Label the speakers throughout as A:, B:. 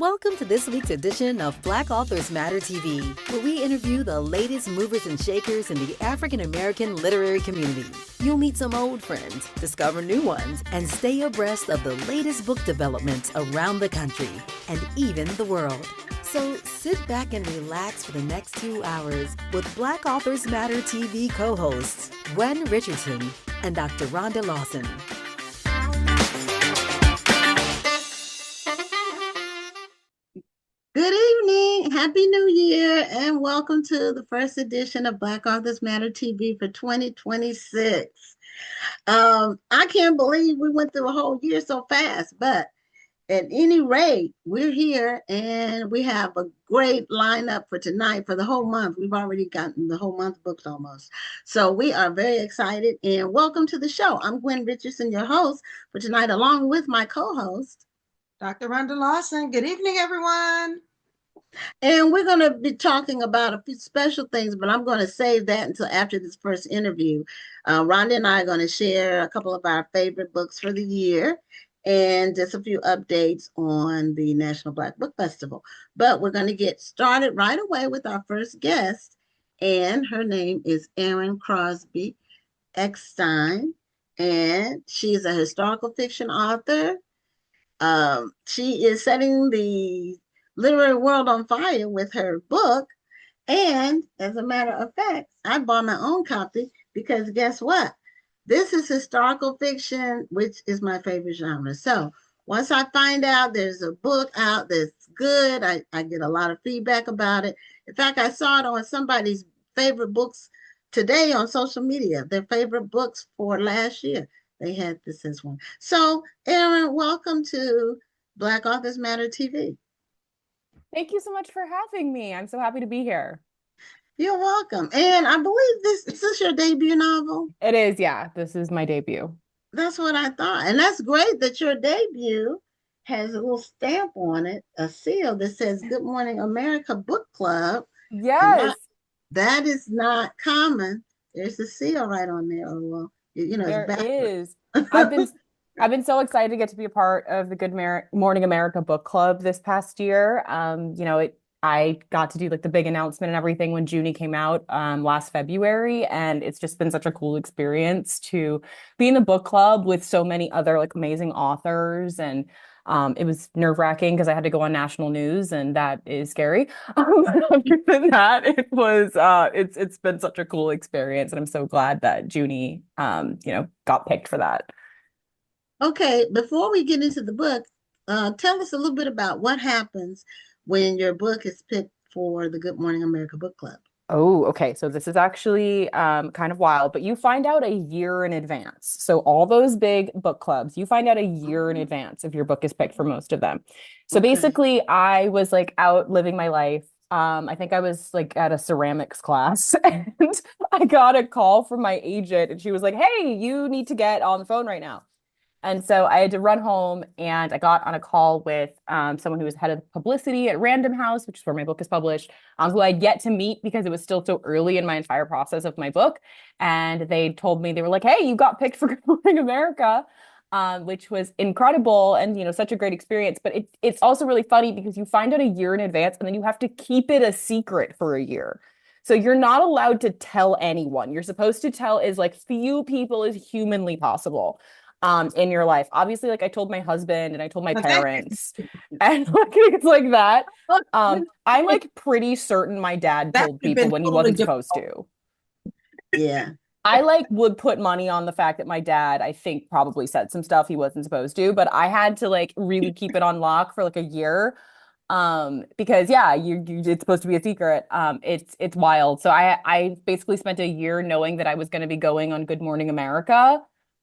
A: Welcome to this week's edition of Black Authors Matter TV, where we interview the latest movers and shakers in the African American literary community. You'll meet some old friends, discover new ones, and stay abreast of the latest book developments around the country and even the world. So sit back and relax for the next 2 hours with Black Authors Matter TV co-hosts Gwen Richardson and Dr. Rhonda Lawson.
B: Good evening, Happy New Year, and welcome to the first edition of Black Authors Matter TV for 2026. I can't believe we went through a whole year so fast, but at any rate, we're here and we have a great lineup for tonight for the whole month. We've already gotten the whole month booked almost. So we are very excited and welcome to the show. I'm Gwen Richardson, your host for tonight, along with my co-host,
C: Dr. Rhonda Lawson. Good evening, everyone.
B: And we're going to be talking about a few special things, but I'm going to save that until after this first interview. Rhonda and I are going to share a couple of our favorite books for the year and just a few updates on the National Black Book Festival. But we're going to get started right away with our first guest, and her name is Erin Crosby Eckstine, and she is a historical fiction author. She is setting the literary world on fire with her book. And as a matter of fact, I bought my own copy because guess what? This is historical fiction, which is my favorite genre. So once I find out there's a book out that's good, I get a lot of feedback about it. In fact, I saw it on somebody's favorite books today on social media, their favorite books for last year. They had this as one. So, Erin, welcome to Black Authors Matter TV.
D: Thank you so much for having me. I'm so happy to be here.
B: You're welcome. And I believe is this your debut novel?
D: It is, yeah. This is my debut.
B: That's what I thought. And that's great that your debut has a little stamp on it, a seal that says Good Morning America Book Club.
D: Yes.
B: That is not common. There's a seal right on there. Oh, well.
D: There is. I've been so excited to get to be a part of the Good Morning America Book Club this past year. I got to do like the big announcement and everything when Junie came out last February, and it's just been such a cool experience to be in the book club with so many other like amazing authors. And it was nerve-wracking because I had to go on national news, and that is scary. Other than that, it's been such a cool experience, and I'm so glad that Junie got picked for that.
B: Okay, before we get into the book, tell us a little bit about what happens when your book is picked for the Good Morning America Book Club.
D: Oh, okay. So this is actually kind of wild, but you find out a year in advance. So all those big book clubs, you find out a year in advance if your book is picked for most of them. So basically, I was like out living my life. I think I was like at a ceramics class and I got a call from my agent and she was like, "Hey, you need to get on the phone right now." And so I had to run home and I got on a call with someone who was head of publicity at Random House, which is where my book is published, who I'd yet to meet because it was still so early in my entire process of my book. And they told me, they were like, "Hey, you got picked for Good Morning America," which was incredible and, such a great experience. But it's also really funny because you find out a year in advance and then you have to keep it a secret for a year. So you're not allowed to tell anyone. You're supposed to tell as like few people as humanly possible. In your life. Obviously, like I told my husband and I told my parents and like it's like that. I'm like pretty certain my dad told people when he wasn't supposed to.
B: Yeah.
D: I like would put money on the fact that my dad, I think, probably said some stuff he wasn't supposed to, but I had to like really keep it on lock for like a year. Because yeah, it's supposed to be a secret. It's wild. So I basically spent a year knowing that I was going to be going on Good Morning America.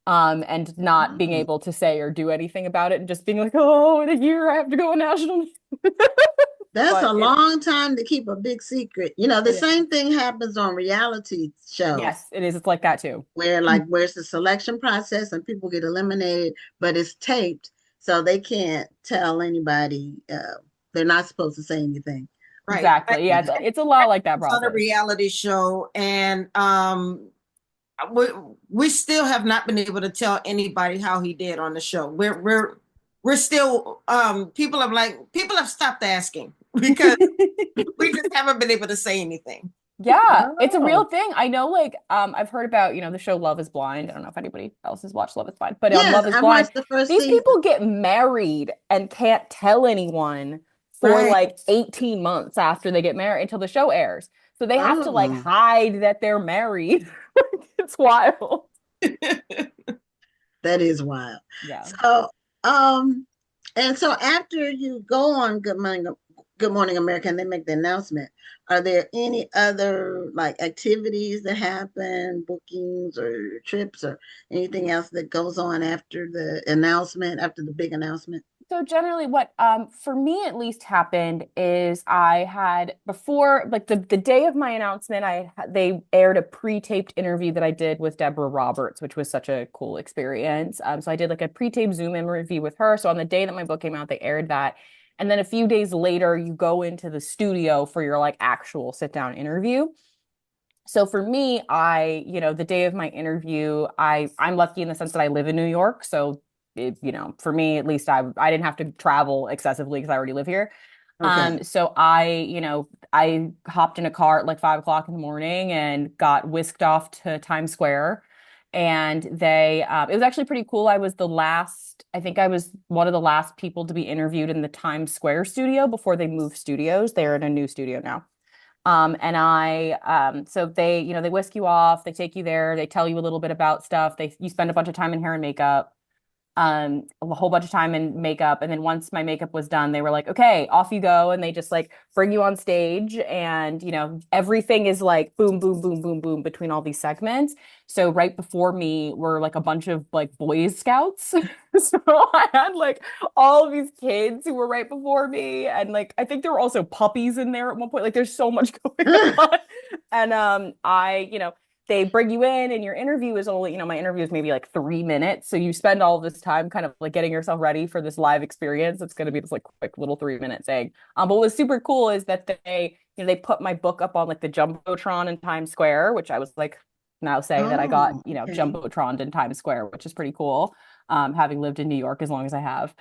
D: And not being able to say or do anything about it and just being like, "Oh, in a year I have to go on national news."
B: That's a long time to keep a big secret. The same thing happens on reality shows.
D: Yes, it is. It's like that too.
B: Where's the selection process and people get eliminated, but it's taped, so they can't tell anybody. They're not supposed to say anything.
D: Right. Exactly. Yeah, it's a lot like that process.
C: On a reality show, and we still have not been able to tell anybody how he did on the show. We're we're still people have stopped asking because we just haven't been able to say anything.
D: Yeah, it's a real
B: Oh,
D: thing. I know, like, I've heard about, the show Love is Blind. I don't know if anybody else has watched Love is Blind, but on
B: yes,
D: Love is
B: I
D: Blind,
B: watched the first
D: these
B: season.
D: people get married and can't tell anyone for
C: Right.
D: like 18 months after they get married until the show airs. So they have to like
B: Oh,
D: hide that they're married. It's wild.
B: that is wild.
D: Yeah.
B: So, and so after you go on Good Morning America, and they make the announcement, are there any other like activities that happen, bookings or trips or anything else that goes on after the announcement, after the big announcement?
D: So generally what for me at least happened is I had before like the day of my announcement they aired a pre-taped interview that I did with Deborah Roberts, which was such a cool experience. So I did like a pre-taped Zoom interview with her. So on the day that my book came out, they aired that. And then a few days later, you go into the studio for your like actual sit down interview. So for me, the day of my interview, I'm lucky in the sense that I live in New York. So for me, at least I didn't have to travel excessively because I already live here.
B: Okay.
D: So I hopped in a car at like 5 o'clock in the morning and got whisked off to Times Square. And it was actually pretty cool. I think I was one of the last people to be interviewed in the Times Square studio before they moved studios. They're in a new studio now. So they whisk you off, they take you there, they tell you a little bit about stuff. You spend a bunch of time in hair and makeup, a whole bunch of time in makeup. And then once my makeup was done, they were like, okay, off you go. And they just like bring you on stage and, everything is like boom, boom, boom, boom, boom between all these segments. So right before me were like a bunch of like Boy Scouts. So I had like all of these kids who were right before me. And like, I think there were also puppies in there at one point. Like there's so much going on. And, they bring you in and your interview is only, my interview is maybe like 3 minutes. So you spend all this time kind of like getting yourself ready for this live experience. It's going to be this like quick little 3 minute thing. But what was super cool is that they put my book up on like the Jumbotron in Times Square, which I was like now saying that I got,
B: Oh, okay.
D: Jumbotron in Times Square, which is pretty cool. Having lived in New York as long as I have.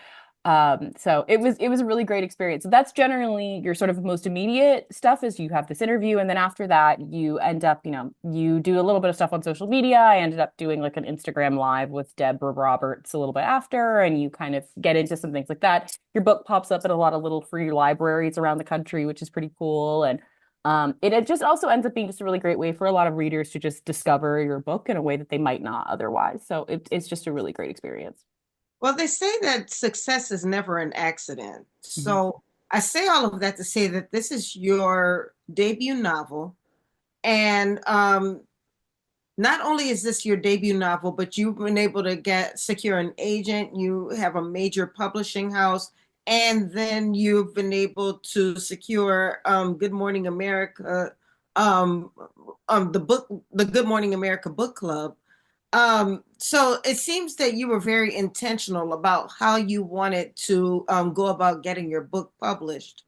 D: So it was a really great experience. So that's generally your sort of most immediate stuff is you have this interview, and then after that you end up, you do a little bit of stuff on social media. I ended up doing like an Instagram live with Deborah Roberts a little bit after, and you kind of get into some things like that. Your book pops up at a lot of little free libraries around the country, which is pretty cool. And it just also ends up being just a really great way for a lot of readers to just discover your book in a way that they might not otherwise. So it's just a really great experience.
C: Well, they say that success is never an accident.
D: Mhm.
C: So I say all of that to say that this is your debut novel. And not only is this your debut novel, but you've been able to secure an agent, you have a major publishing house, and then you've been able to secure Good Morning America, um, the Good Morning America book club. So it seems that you were very intentional about how you wanted to go about getting your book published.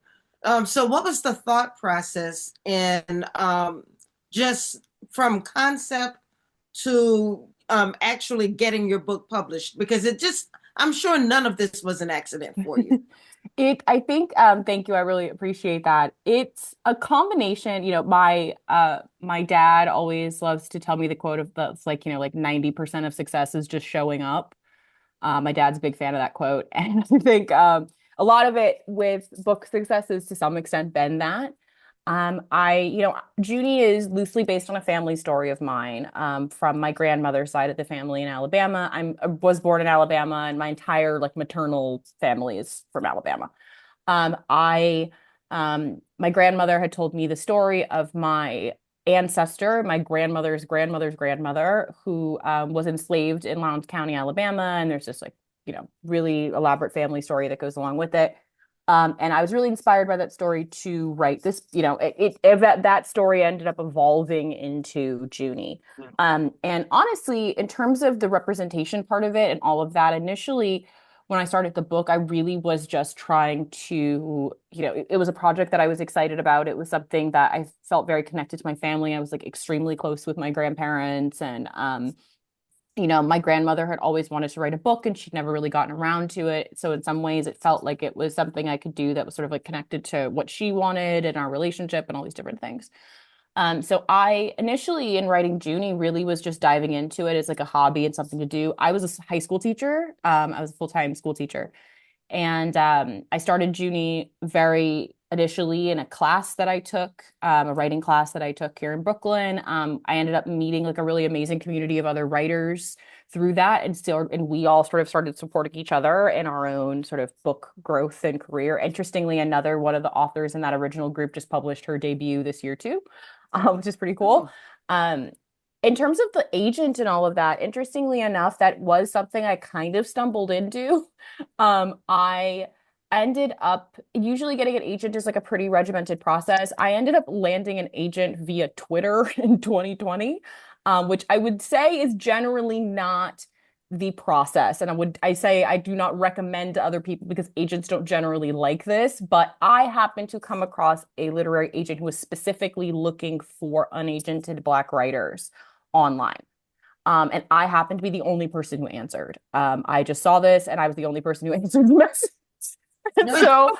C: So what was the thought process in just from concept to actually getting your book published? Because I'm sure none of this was an accident for you.
D: I think, thank you. I really appreciate that. It's a combination, my dad always loves to tell me the quote of that's like, like 90% of success is just showing up. My dad's a big fan of that quote. And I think, a lot of it with book success is to some extent been that. Junie is loosely based on a family story of mine, from my grandmother's side of the family in Alabama. I was born in Alabama, and my entire like maternal family is from Alabama. My grandmother had told me the story of my ancestor, my grandmother's grandmother's grandmother, who was enslaved in Lowndes County, Alabama. And there's this like, really elaborate family story that goes along with it. And I was really inspired by that story to write this, that story ended up evolving into Junie. And honestly, in terms of the representation part of it and all of that, initially, when I started the book, I really was just trying to, it was a project that I was excited about. It was something that I felt very connected to my family. I was like extremely close with my grandparents, and my grandmother had always wanted to write a book and she'd never really gotten around to it. So in some ways it felt like it was something I could do that was sort of like connected to what she wanted and our relationship and all these different things. So I initially in writing Junie really was just diving into it as like a hobby and something to do. I was a high school teacher. I was a full-time school teacher. And I started Junie very initially in a class that I took, a writing class that I took here in Brooklyn. I ended up meeting like a really amazing community of other writers through that, and we all sort of started supporting each other in our own sort of book growth and career. Interestingly, another one of the authors in that original group just published her debut this year too, which is pretty cool. In terms of the agent and all of that, interestingly enough, that was something I kind of stumbled into. I ended up usually getting an agent is like a pretty regimented process. I ended up landing an agent via Twitter in 2020, which I would say is generally not the process. And I say I do not recommend to other people because agents don't generally like this, but I happened to come across a literary agent who was specifically looking for unagented Black writers online. And I happened to be the only person who answered. I just saw this and I was the only person who answered the message. So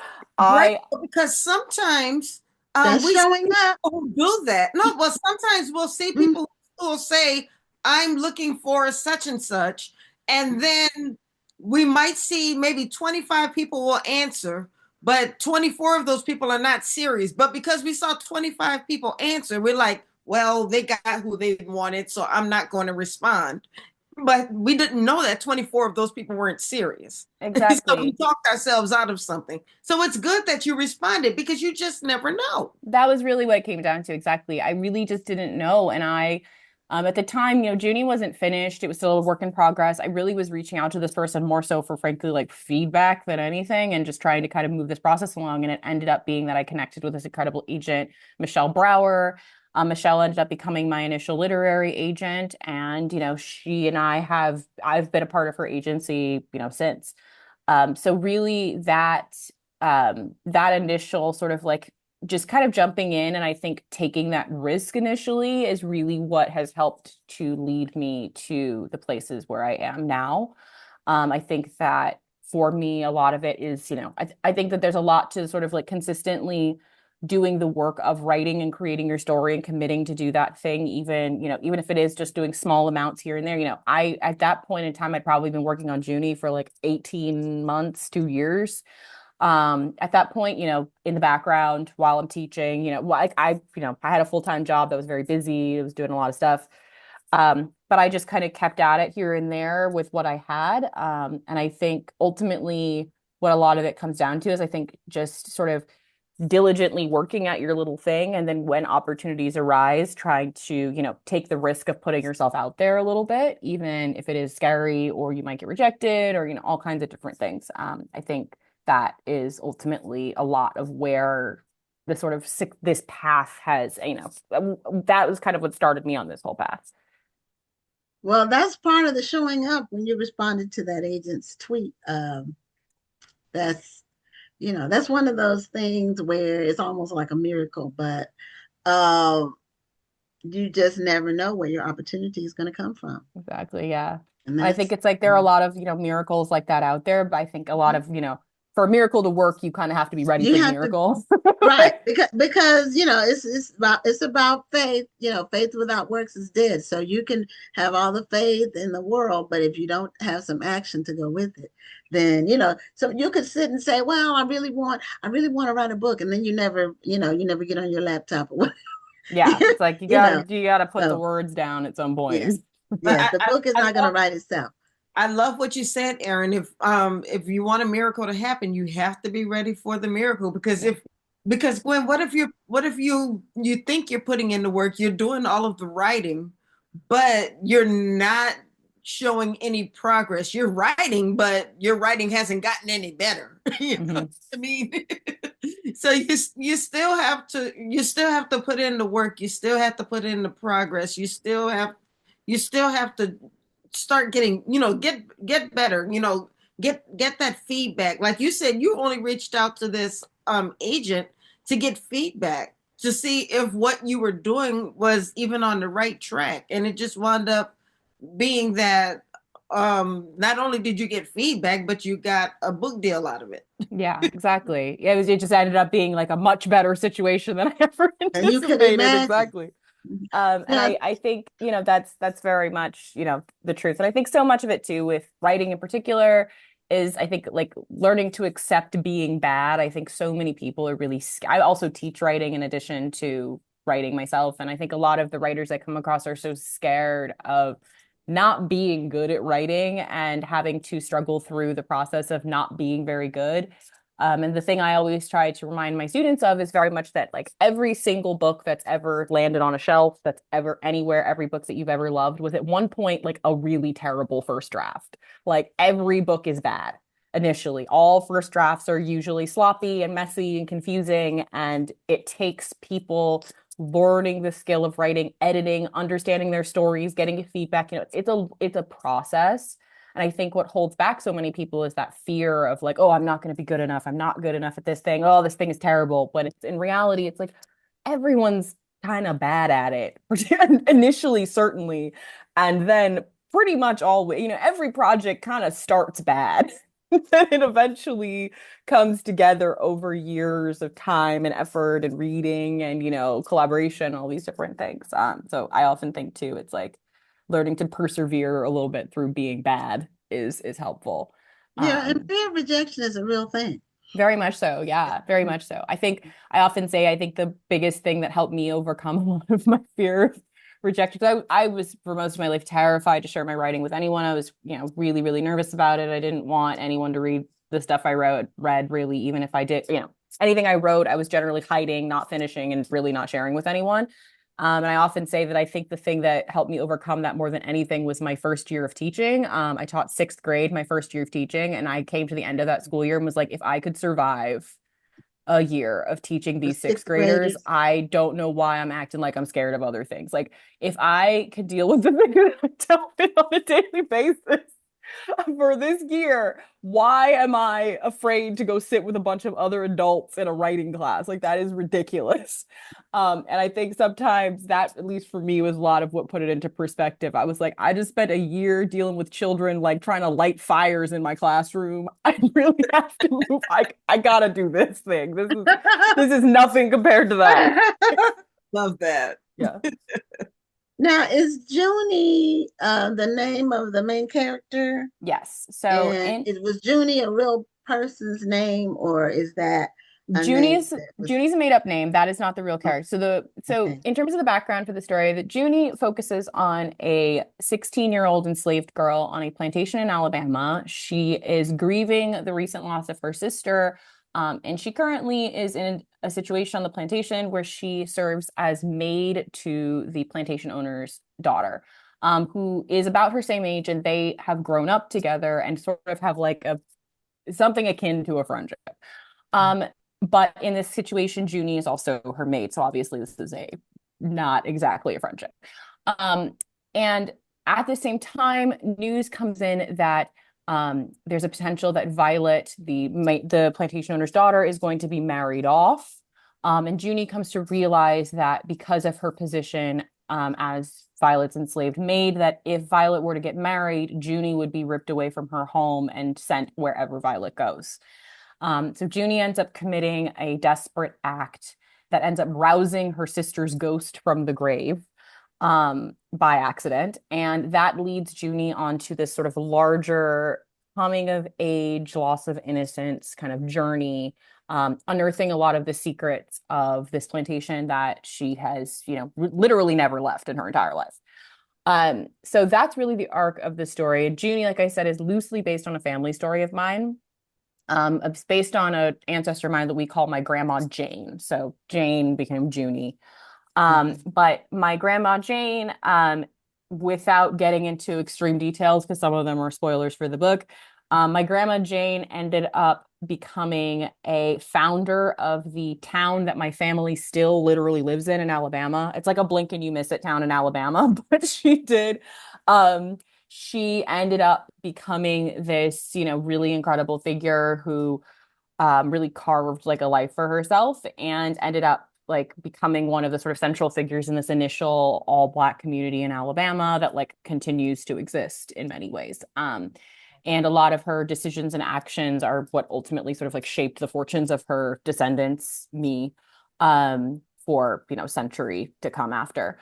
C: because sometimes
B: that's showing up.
C: Who do that. No, but sometimes we'll see people who will say, I'm looking for such and such. And then we might see maybe 25 people will answer, but 24 of those people are not serious. But because we saw 25 people answer, we're like, well, they got who they wanted, so I'm not going to respond. But we didn't know that 24 of those people weren't serious.
D: Exactly.
C: So we talked ourselves out of something. So it's good that you responded because you just never know.
D: That was really what it came down to. Exactly. I really just didn't know. And at the time, Junie wasn't finished. It was still a work in progress. I really was reaching out to this person more so for, frankly, like feedback than anything and just trying to kind of move this process along. And it ended up being that I connected with this incredible agent, Michelle Brower. Michelle ended up becoming my initial literary agent. And, she and I've been a part of her agency, since. So really that initial sort of like just kind of jumping in and I think taking that risk initially is really what has helped to lead me to the places where I am now. I think that for me, a lot of it is, I think that there's a lot to sort of like consistently doing the work of writing and creating your story and committing to do that thing, even if it is just doing small amounts here and there. I at that point in time I'd probably been working on Junie for like 18 months, 2 years. At that point, in the background while I'm teaching, I had a full-time job that was very busy. I was doing a lot of stuff. But I just kind of kept at it here and there with what I had. And I think ultimately what a lot of it comes down to is I think just sort of diligently working at your little thing. And then when opportunities arise, trying to, take the risk of putting yourself out there a little bit, even if it is scary or you might get rejected or, all kinds of different things. I think that is ultimately a lot of where the sort of this path has, that was kind of what started me on this whole path.
B: Well, that's part of the showing up when you responded to that agent's tweet. That's one of those things where it's almost like a miracle, but you just never know where your opportunity is going to come from.
D: Exactly. Yeah. And I think it's like there are a lot of, miracles like that out there, but I think a lot of, for a miracle to work, you kind of have to be ready for the miracle.
B: Right. Because it's about faith. Faith without works is dead. So you can have all the faith in the world, but if you don't have some action to go with it, then so you could sit and say, well, I really want to write a book, and then you never get on your laptop or whatever.
D: Yeah, it's like you gotta put the words down at some point.
B: Yeah, the book is not going to write itself.
C: I love what you said, Erin. If you want a miracle to happen, you have to be ready for the miracle. Because Gwen, what if you think you're putting in the work, you're doing all of the writing, but you're not showing any progress. You're writing, but your writing hasn't gotten any better. You know what I mean? So you still have to put in the work. You still have to put in the progress. You still have to start getting, get better, get that feedback. Like you said, you only reached out to this agent to get feedback, to see if what you were doing was even on the right track. And it just wound up being that not only did you get feedback, but you got a book deal out of it.
D: Yeah, exactly. It just ended up being like a much better situation than I ever
B: And you could
D: anticipated.
B: imagine.
D: Exactly. And
B: Now,
D: I think, that's very much, the truth. And I think so much of it too, with writing in particular, is I think like learning to accept being bad. I think so many people are really, I also teach writing in addition to writing myself. And I think a lot of the writers I come across are so scared of not being good at writing and having to struggle through the process of not being very good. And the thing I always try to remind my students of is very much that like every single book that's ever landed on a shelf, that's ever anywhere, every book that you've ever loved was at one point like a really terrible first draft. Like every book is bad initially. All first drafts are usually sloppy and messy and confusing, and it takes people learning the skill of writing, editing, understanding their stories, getting feedback. It's a process. And I think what holds back so many people is that fear of like, oh, I'm not going to be good enough. I'm not good enough at this thing. Oh, this thing is terrible. But it's in reality, it's like everyone's kind of bad at it initially, certainly. And then pretty much always, every project kind of starts bad. It eventually comes together over years of time and effort and reading and, collaboration, all these different things. So I often think too, it's like learning to persevere a little bit through being bad is helpful.
B: yeah, and
D: Um,
B: fear of rejection is a real thing.
D: Very much so. Yeah, very much so. I often say, I think the biggest thing that helped me overcome a lot of my fear of rejection, because I was for most of my life terrified to share my writing with anyone. I was, really, really nervous about it. I didn't want anyone to read the stuff I read really, even if I did, anything I wrote, I was generally hiding, not finishing, and really not sharing with anyone. And I often say that I think the thing that helped me overcome that more than anything was my first year of teaching. I taught sixth grade, my first year of teaching, and I came to the end of that school year and was like, if I could survive a year of teaching
B: The
D: these sixth
B: sixth
D: graders,
B: graders.
D: I don't know why I'm acting like I'm scared of other things. Like, if I could deal with the thing that I dealt with on a daily basis, for this year, why am I afraid to go sit with a bunch of other adults in a writing class? Like that is ridiculous. And I think sometimes that, at least for me, was a lot of what put it into perspective. I was like, I just spent a year dealing with children, like trying to light fires in my classroom. I really have to move. I gotta do this thing. This is nothing compared to that.
C: Love that.
D: Yeah.
B: Now, is Junie the name of the main character?
D: Yes. So
B: And
D: in
B: it was Junie a real person's name, or is that a
D: Junie
B: name
D: is
B: that was
D: Junie's a made up name. That is not the real character. So
B: okay?
D: in terms of the background for the story, that Junie focuses on a 16-year-old enslaved girl on a plantation in Alabama. She is grieving the recent loss of her sister, and she currently is in a situation on the plantation where she serves as maid to the plantation owner's daughter, who is about her same age, and they have grown up together and sort of have like a something akin to a friendship. Um, but in this situation, Junie is also her maid, so obviously this is a not exactly a friendship. Um, and at the same time, news comes in that there's a potential that Violet, the plantation owner's daughter, is going to be married off. And Junie comes to realize that because of her position as Violet's enslaved maid, that if Violet were to get married, Junie would be ripped away from her home and sent wherever Violet goes. So Junie ends up committing a desperate act that ends up rousing her sister's ghost from the grave by accident. And that leads Junie onto this sort of larger coming of age, loss of innocence kind of journey, unearthing a lot of the secrets of this plantation that she has, literally never left in her entire life. So that's really the arc of the story. And Junie, like I said, is loosely based on a family story of mine. It's based on an ancestor of mine that we call my grandma Jane. So Jane became Junie. But my grandma Jane, without getting into extreme details, because some of them are spoilers for the book, my grandma Jane ended up becoming a founder of the town that my family still literally lives in Alabama. It's like a blink and you miss it town in Alabama, but she did. She ended up becoming this, really incredible figure who really carved like a life for herself and ended up like becoming one of the sort of central figures in this initial all Black community in Alabama that like continues to exist in many ways. And a lot of her decisions and actions are what ultimately sort of like shaped the fortunes of her descendants, me, for, you know, century to come after.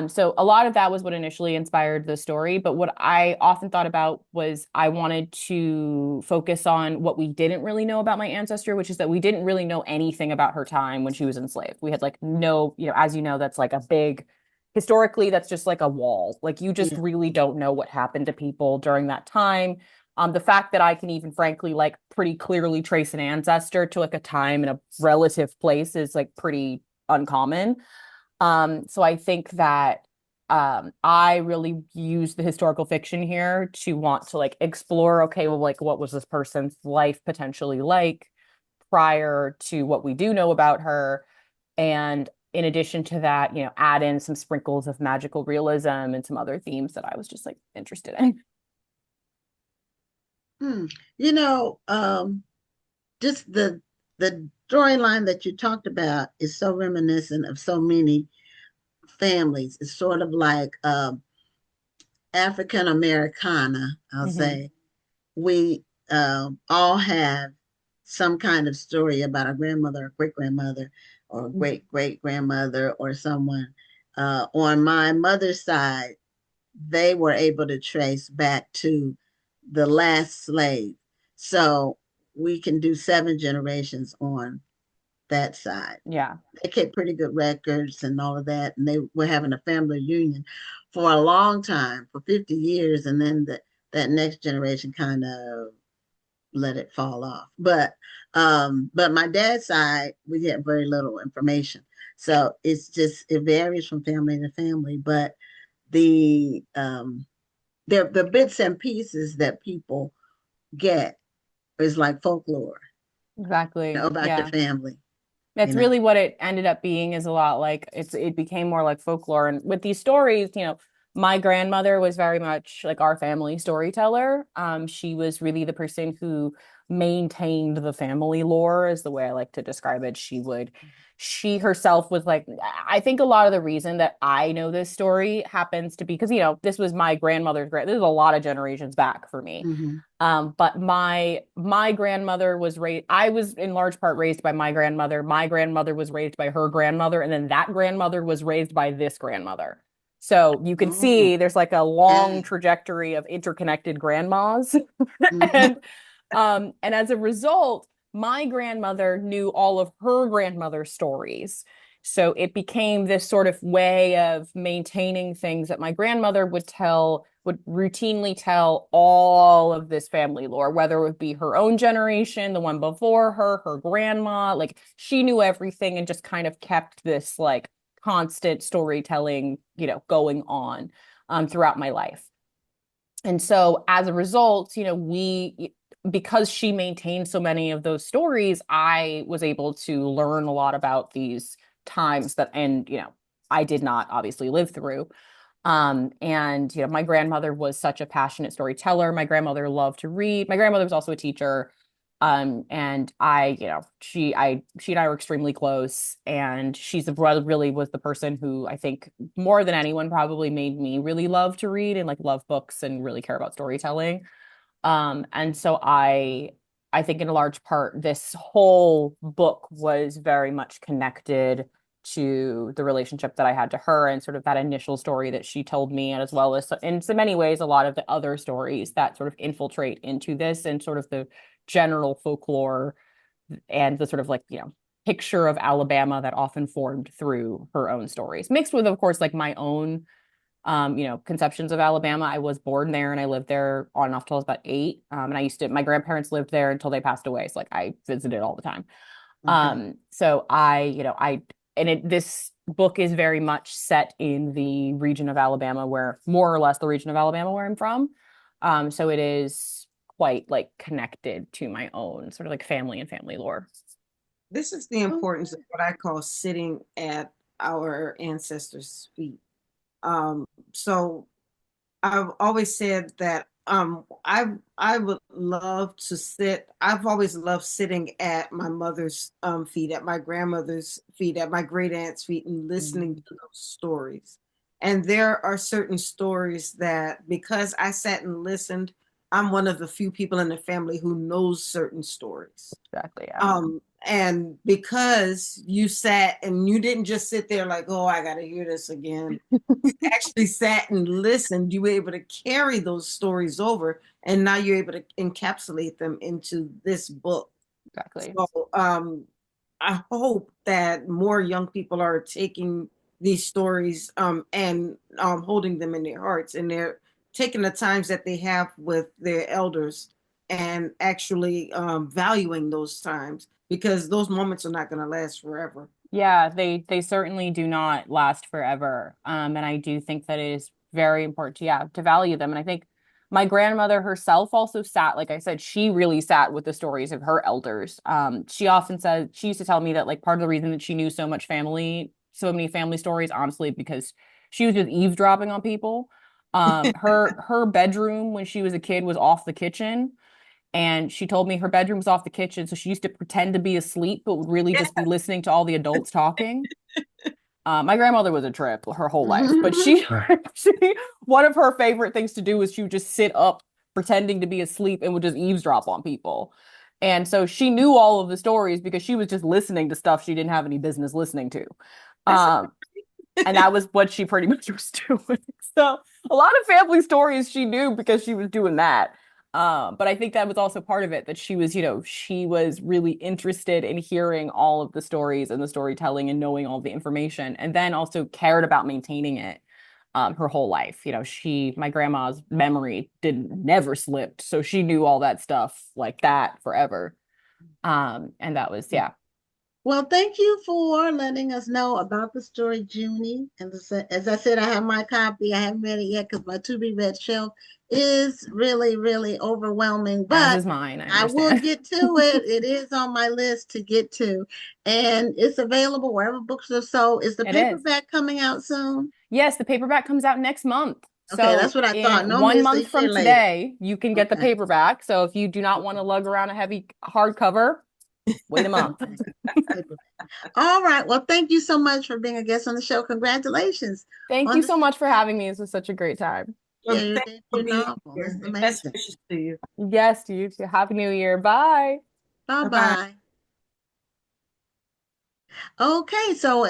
D: So a lot of that was what initially inspired the story. But what I often thought about was I wanted to focus on what we didn't really know about my ancestor, which is that we didn't really know anything about her time when she was enslaved. We had like no, you know, as you know, that's like a big, historically, that's just like a wall. Like you just
B: Yeah.
D: really don't know what happened to people during that time. The fact that I can even frankly like pretty clearly trace an ancestor to like a time and a relative place is like pretty uncommon. So I think that I really use the historical fiction here to want to like explore, okay, well, like what was this person's life potentially like prior to what we do know about her? And in addition to that, you know, add in some sprinkles of magical realism and some other themes that I was just like interested in.
B: You know, just the storyline that you talked about is so reminiscent of so many families. It's sort of like African Americana, I'll
D: Mhm.
B: say. We all have some kind of story about a grandmother, or great grandmother, or great great grandmother, or someone. On my mother's side, they were able to trace back to the last slave. So we can do 7 generations on that side.
D: Yeah.
B: They kept pretty good records and all of that. And they were having a family reunion for a long time, for 50 years. And then that next generation kind of let it fall off. But my dad's side, we get very little information. So it's just it varies from family to family. But the the bits and pieces that people get is like folklore,
D: Exactly.
B: about your
D: Yeah.
B: family, you
D: That's
B: know.
D: really what it ended up being is a lot like it became more like folklore. And with these stories, you know, my grandmother was very much like our family storyteller. She was really the person who maintained the family lore, is the way I like to describe it. She herself was like, I think a lot of the reason that I know this story happens to be because, you know, this was my grandmother's this is a lot of generations back for me.
B: Mm-hmm.
D: But my grandmother was raised, I was in large part raised by my grandmother. My grandmother was raised by her grandmother, and then that grandmother was raised by this grandmother. So you can
B: Oh,
D: see there's like a
B: yeah.
D: long trajectory of interconnected grandmas.
B: Mm-hmm.
D: And and as a result, my grandmother knew all of her grandmother's stories. So it became this sort of way of maintaining things that my grandmother would routinely tell all of this family lore, whether it would be her own generation, the one before her, her grandma. Like she knew everything and just kind of kept this like constant storytelling, you know, going on throughout my life. And so as a result, you know, because she maintained so many of those stories, I was able to learn a lot about these times that, and, you know, I did not obviously live through. And, you know, my grandmother was such a passionate storyteller. My grandmother loved to read. My grandmother was also a teacher. And you know, she and I were extremely close. And really was the person who I think more than anyone probably made me really love to read and like love books and really care about storytelling. And so I think in a large part, this whole book was very much connected to the relationship that I had to her and sort of that initial story that she told me, and as well as in so many ways, a lot of the other stories that sort of infiltrate into this and sort of the general folklore and the sort of like, you know, picture of Alabama that often formed through her own stories, mixed with, of course, like my own you know, conceptions of Alabama. I was born there and I lived there on and off till I was about 8. And my grandparents lived there until they passed away. So like I visited all the time.
B: Okay.
D: So you know, this book is very much set in the region of Alabama where more or less the region of Alabama where I'm from. So it is quite like connected to my own sort of like family and family lore.
C: This is the
B: Oh,
C: importance of what I call sitting at our ancestors' feet. So I've always said that I would love to sit. I've always loved sitting at my mother's feet, at my grandmother's feet, at my great aunt's feet, and listening to those stories. And there are certain stories that, because I sat and listened, I'm one of the few people in the family who knows certain stories.
D: Exactly. Yeah.
C: And because you sat and you didn't just sit there like, oh, I got to hear this again. You actually sat and listened. You were able to carry those stories over, and now you're able to encapsulate them into this book.
D: Exactly.
C: So I hope that more young people are taking these stories and holding them in their hearts, and they're taking the times that they have with their elders and actually valuing those times, because those moments are not going to last forever.
D: Yeah, they certainly do not last forever. And I do think that it is very important to, yeah, to value them. And I think my grandmother herself also sat, like I said, she really sat with the stories of her elders. She often said, she used to tell me that like part of the reason that she knew so many family stories, honestly, because she was just eavesdropping on people. Her bedroom when she was a kid was off the kitchen. And she told me her bedroom was off the kitchen, so she used to pretend to be asleep, but would really just be listening to all the adults talking. My grandmother was a trip her whole life, but she, one of her favorite things to do was she would just sit up pretending to be asleep and would just eavesdrop on people. And so she knew all of the stories because she was just listening to stuff she didn't have any business listening to. Um, and that was what she pretty much was doing. So a lot of family stories she knew because she was doing that. But I think that was also part of it, that she was, she was really interested in hearing all of the stories and the storytelling and knowing all the information, and then also cared about maintaining it her whole life. My grandma's memory didn't never slipped, so she knew all that stuff like that forever. And that was, yeah.
B: Well, thank you for letting us know about the story, Junie. And as I said, I have my copy. I haven't read it yet because my to-be-read shelf is really, really overwhelming.
D: As
B: But
D: is mine, I
B: I will
D: understand.
B: get to it. It is on my list to get to. And it's available wherever books are sold. Is the
D: It is.
B: paperback coming out soon?
D: Yes, the paperback comes out next month.
B: Okay, that's
D: So
B: what I
D: in
B: thought. Normally
D: one
B: it's a
D: month
B: year
D: from
B: later.
D: today, you can get the
B: Okay.
D: paperback. So if you do not want to lug around a heavy hardcover, wait a month.
B: Paperback. All right. Well, thank you so much for being a guest on the show. Congratulations
D: Thank
B: on
D: you
B: the
D: so much for having me. This was such a great time.
B: yeah, your
C: Thanks for
B: debut
C: being
B: novel. This
C: here.
B: is
C: Best
B: amazing.
C: wishes to you.
D: Yes, you too. Happy New Year. Bye.
B: Bye
C: Bye-bye.
B: bye. Okay, so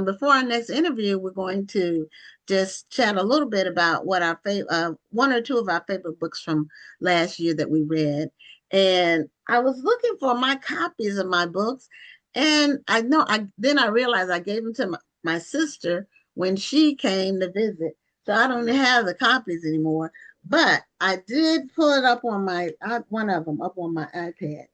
B: before our next interview, we're going to just chat a little bit about what our favorite, one or two of our favorite books from last year that we read. And I was looking for my copies of my books, and then I realized I gave them to my sister when she came to visit, so I don't have the copies anymore. But I did pull it up on one of them up on my iPad,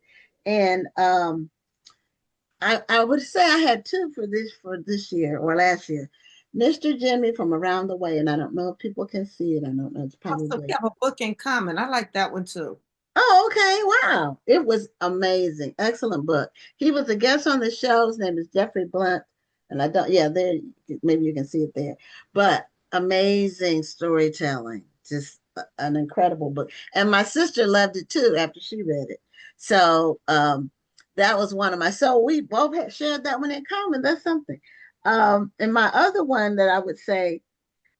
B: and I would say I had two for this year or last year. Mr. Jimmy from Around the Way, and I don't know if people can see it. I don't know. It's
C: Also, we
B: probably.
C: have a book in common. I like that one too.
B: Oh, okay. Wow. It was amazing. Excellent book. He was a guest on the show. His name is Jeffrey Blunt. And I don't, yeah, there, maybe you can see it there. But amazing storytelling. Just an incredible book. And my sister loved it too after she read it. So that was one of so we both had shared that one in common. That's something. And my other one that I would say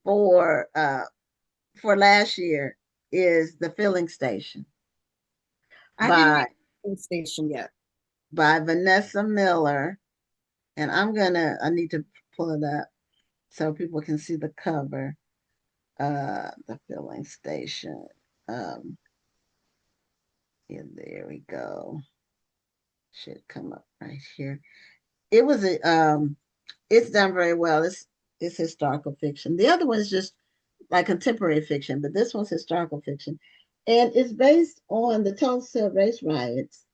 B: for uh, for last year is The Filling Station
C: I didn't read
B: by
C: the station yet.
B: Vanessa Miller. And I need to pull it up so people can see the cover. The Filling Station. Um, yeah, there we go. Should come up right here. It was it's done very well. It's historical fiction. The other one is just like contemporary fiction, but this one's historical fiction. And it's based on the Tulsa race riots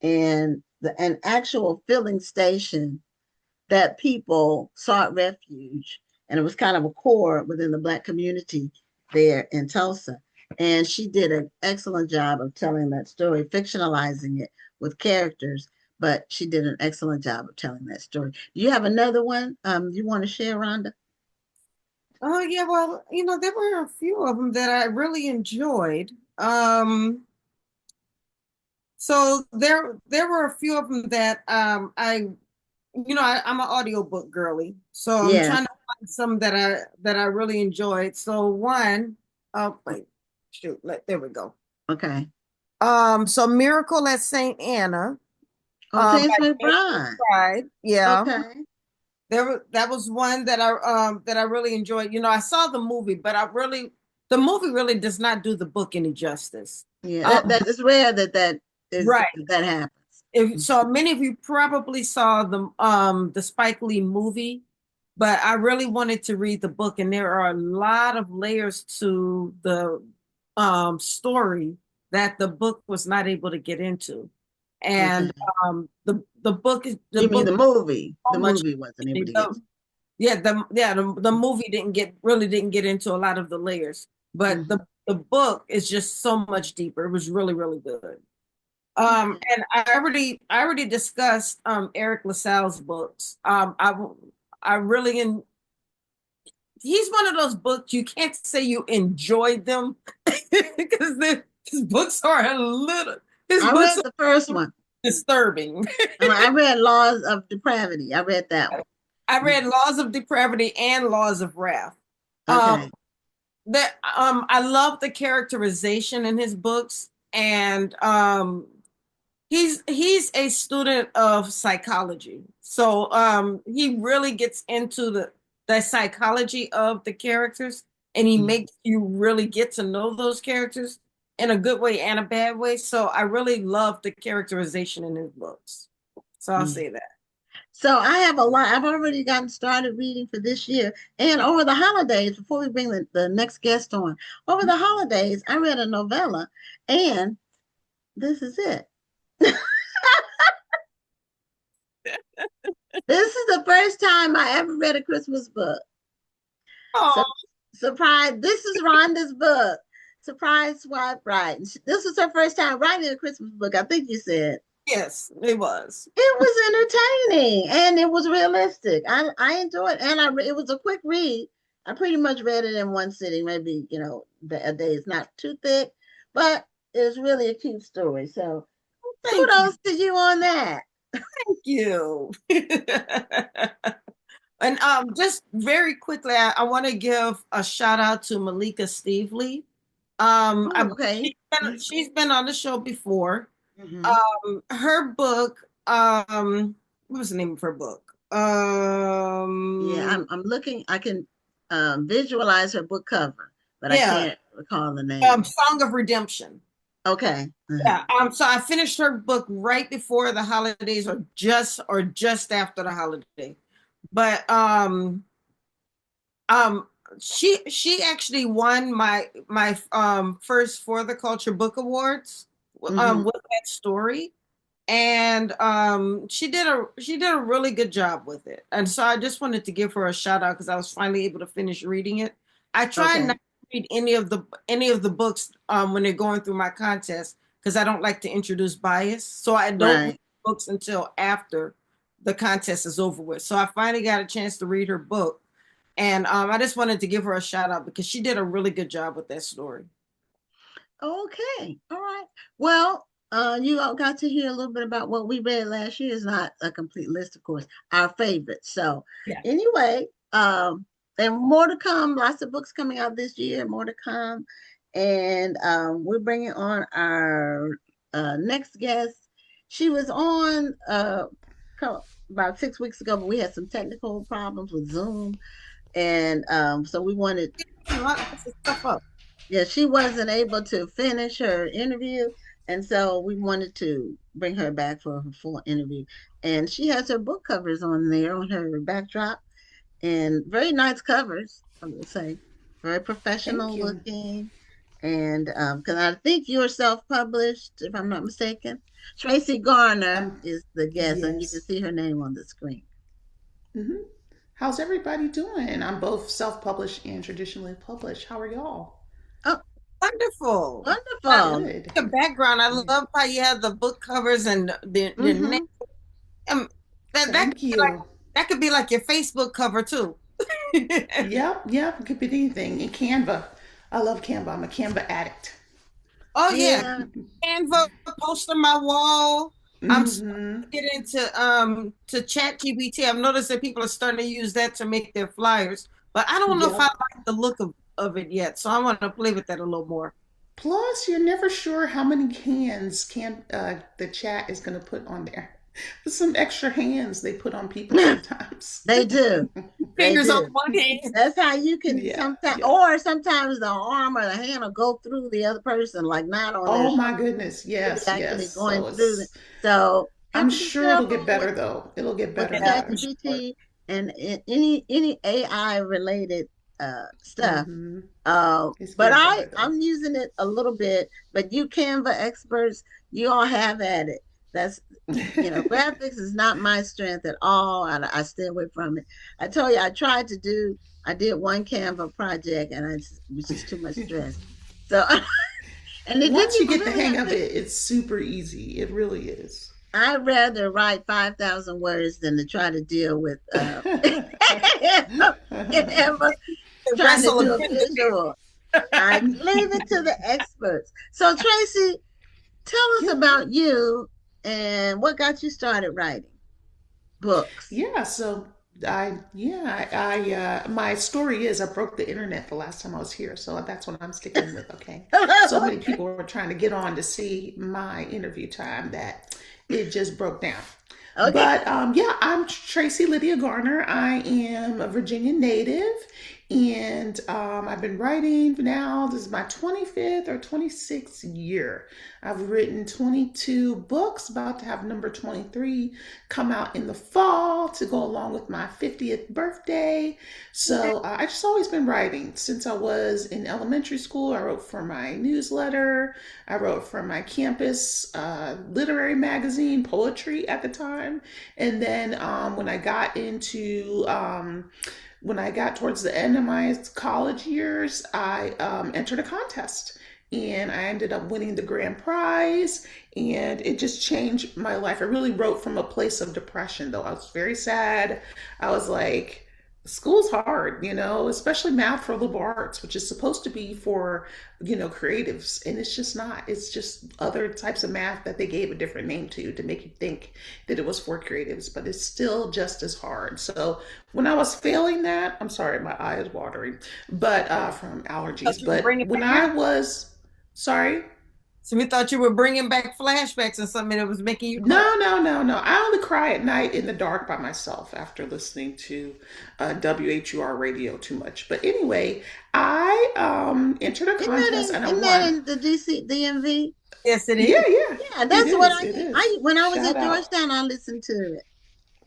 B: and an actual filling station that people sought refuge. And it was kind of a core within the Black community there in Tulsa. And she did an excellent job of telling that story, fictionalizing it with characters, but she did an excellent job of telling that story. Do you have another one you want to share, Rhonda?
C: Oh yeah, well, there were a few of them that I really enjoyed. So there were a few of them that I'm an audiobook girly, so I'm
B: Yes.
C: trying to find some that I really enjoyed. So one, oh wait, shoot, there we go.
B: Okay.
C: So Miracle at St. Anna,
B: Oh, James
C: by James
B: McBride.
C: McBride. Yeah.
B: Okay.
C: That was one that I really enjoyed. I saw the movie, but the movie really does not do the book any justice.
B: Yeah, that is rare
C: Right.
B: that happens.
C: So many of you probably saw the Spike Lee movie, but I really wanted to read the book, and there are a lot of layers to the story that the book was not able to get into. And
B: Okay.
C: the book is
B: You mean the movie?
C: so
B: The
C: much.
B: movie wasn't able to get to.
C: The movie didn't get into a lot of the layers, but
B: Mhm.
C: the book is just so much deeper. It was really, really good.
B: Okay.
C: And I already discussed Eric LaSalle's books. I really he's one of those books you can't say you enjoyed them because his books are
B: I read the first one.
C: disturbing.
B: I read Laws of Depravity. I read that one.
C: I read Laws of Depravity and Laws of Wrath.
B: Okay.
C: I love the characterization in his books, and he's a student of psychology, so he really gets into the psychology of the characters, and he makes you really get to know those characters in a good way and a bad way. So I really love the characterization in his books. So I'll say that.
B: So I have a lot. I've already gotten started reading for this year. And over the holidays, before we bring the next guest on, over the holidays, I read a novella, and this is it. This is the first time I ever read a Christmas book. So, surprise. This is Rhonda's book. Surprise Swipe Right. This was her first time writing a Christmas book, I think you said.
C: Yes, it was.
B: It was entertaining and it was realistic. I enjoyed it. And it was a quick read. I pretty much read it in one sitting, maybe, a day is not too thick, but it's really a cute story. So kudos to you on that.
C: Thank you. And just very quickly, I want to give a shout out to Malika Stevely.
B: Okay.
C: She's been on the show before. Her book, what was the name of her book?
B: Yeah, I'm looking. I can visualize her book cover, but I can't recall the name.
C: Song of Redemption.
B: Okay.
C: Yeah. So I finished her book right before the holidays, or just after the holiday. But she actually won my first For the Culture Book Awards with that story, and she did a really good job with it. And so I just wanted to give her a shout out because I was finally able to finish reading it. I tried not to read any of the books when they're going through my contest because I don't like to introduce bias, so I don't read books until after the contest is over with. So I finally got a chance to read her book. And I just wanted to give her a shout out because she did a really good job with that story.
B: Okay. All right. Well, you all got to hear a little bit about what we read last year. It's not a complete list, of course, our favorites. So anyway, and more to come, lots of books coming out this year, more to come. And we're bringing on our next guest. She was on about 6 weeks ago, but we had some technical problems with Zoom. And so we wanted she wasn't able to finish her interview, and so we wanted to bring her back for her full interview. And she has her book covers on there on her backdrop, and very nice covers, I would say, very professional looking. And because I think you're self-published, if I'm not mistaken. Tracee Garner is the guest, and you can see her name on the screen.
E: How's everybody doing? I'm both self-published and traditionally published. How are y'all?
B: Oh,
C: wonderful.
B: Wonderful.
C: The background, I love how you have the book covers and the name.
E: Thank you.
C: That could be like your Facebook cover too.
E: Yep, yep. Could be anything. And Canva. I love Canva. I'm a Canva addict.
C: Oh yeah,
B: Yeah.
C: Canva post on my wall. I'm starting
E: Hmm.
C: to get into to Chat GBT. I've noticed that people are starting to use that to make their flyers, but I don't know if I
E: Yep.
C: like the look of it yet. So I want to play with that a little more.
E: Plus, you're never sure how many hands can the chat is going to put on there. There's some extra hands they put on people sometimes.
B: They do. They
C: Fingers on
B: do.
C: one hand.
B: That's how you can
E: Yeah,
B: sometimes,
E: yeah.
B: or sometimes the arm or the hand will go through the other person, like not on their
E: Oh
B: shoulder.
E: my goodness.
B: It's
E: Yes,
B: actually
E: yes.
B: going
E: So
B: through.
E: it's,
B: So you have
E: I'm
B: to be
E: sure it'll get
B: careful
E: better though. It'll get
B: with
E: better and
C: Yeah, I'm
E: better.
C: sure.
B: ChatGPT and any AI related stuff.
E: Hmm. It's
B: But
E: getting better though.
B: I'm using it a little bit. But you Canva experts, you all have at it. That's graphics is not my strength at all. I stay away from it. I told you I did one Canva project and it was just too much stress. So and it didn't
E: Once you
B: even
E: get the
B: really
E: hang
B: have
E: of
B: to.
E: it, it's super easy. It really is.
B: I'd rather write 5,000 words than to try to deal with Canva trying to
C: Wrestle
B: do a
C: again.
B: visual. I leave it to the experts. So Tracee, tell us
E: Yeah.
B: about you and what got you started writing books.
E: Yeah, so my story is I broke the internet the last time I was here, so that's what I'm sticking with, okay? So many people were trying to get on to see my interview time that it just broke down.
B: Okay.
E: But yeah, I'm Tracee Lydia Garner. I am a Virginia native, and I've been writing now. This is my 25th or 26th year. I've written 22 books, about to have number 23 come out in the fall to go along with my 50th birthday. So I just always been writing since I was in elementary school. I wrote for my newsletter. I wrote for my campus literary magazine, Poetry at the time. And then when I got towards the end of my college years, I entered a contest and I ended up winning the grand prize, and it just changed my life. I really wrote from a place of depression, though. I was very sad. I was like, school's hard, especially math for liberal arts, which is supposed to be for, creatives. And it's just not. It's just other types of math that they gave a different name to make you think that it was for creatives, but it's still just as hard. So when I was failing that, I'm sorry, my eye is watering, but from
C: Thought
E: allergies.
C: you were
E: But
C: bringing
E: when
C: back
E: I was, sorry?
C: So we thought you were bringing back flashbacks and something that was making you cry.
E: No, no, no, no. I only cry at night in the dark by myself after listening to WHUR radio too much. But anyway, I entered a contest and I
B: Isn't that
E: won.
B: in the DC DMV?
C: Yes, it is.
E: Yeah, yeah.
B: Yeah,
E: It
B: that's what
E: is. It is.
B: I when I was
E: Shout
B: at
E: out.
B: Georgetown, I listened to it.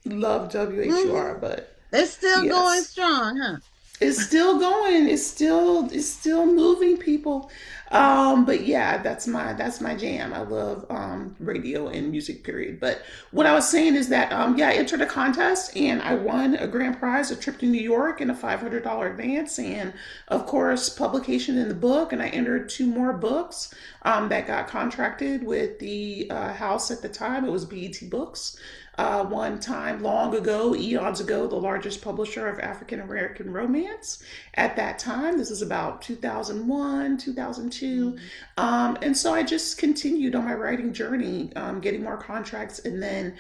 E: Love WHUR,
B: Hmm.
E: but
B: They're still going
E: yes.
B: strong, huh?
E: It's still going. It's still moving people. But yeah, that's my jam. I love radio and music period. But what I was saying is that yeah, I entered a contest and I won a grand prize, a trip to New York and a $500 advance, and of course publication in the book. And I entered two more books that got contracted with the house at the time. It was BET Books. One time long ago, eons ago, the largest publisher of African American romance at that time. This is about 2001, 2002. And so I just continued on my writing journey, getting more contracts and then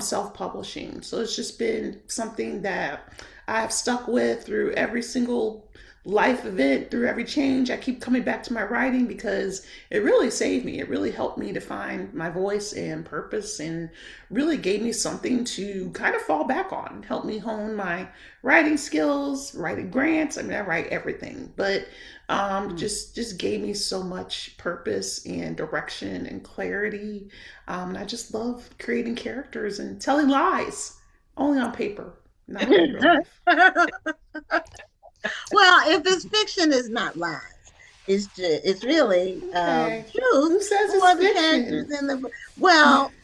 E: self publishing. So it's just been something that I've stuck with through every single life event, through every change. I keep coming back to my writing because it really saved me. It really helped me to find my voice and purpose and really gave me something to kind of fall back on, helped me hone my writing skills, writing grants. I mean, I write everything, but just gave me so much purpose and direction and clarity. And I just love creating characters and telling lies, only on paper, not in real life.
B: Well, if it's fiction, it's not lies. It's really
E: Okay.
B: truth.
E: Who says
B: Who are
E: it's
B: the characters
E: fiction?
B: in the book? Well,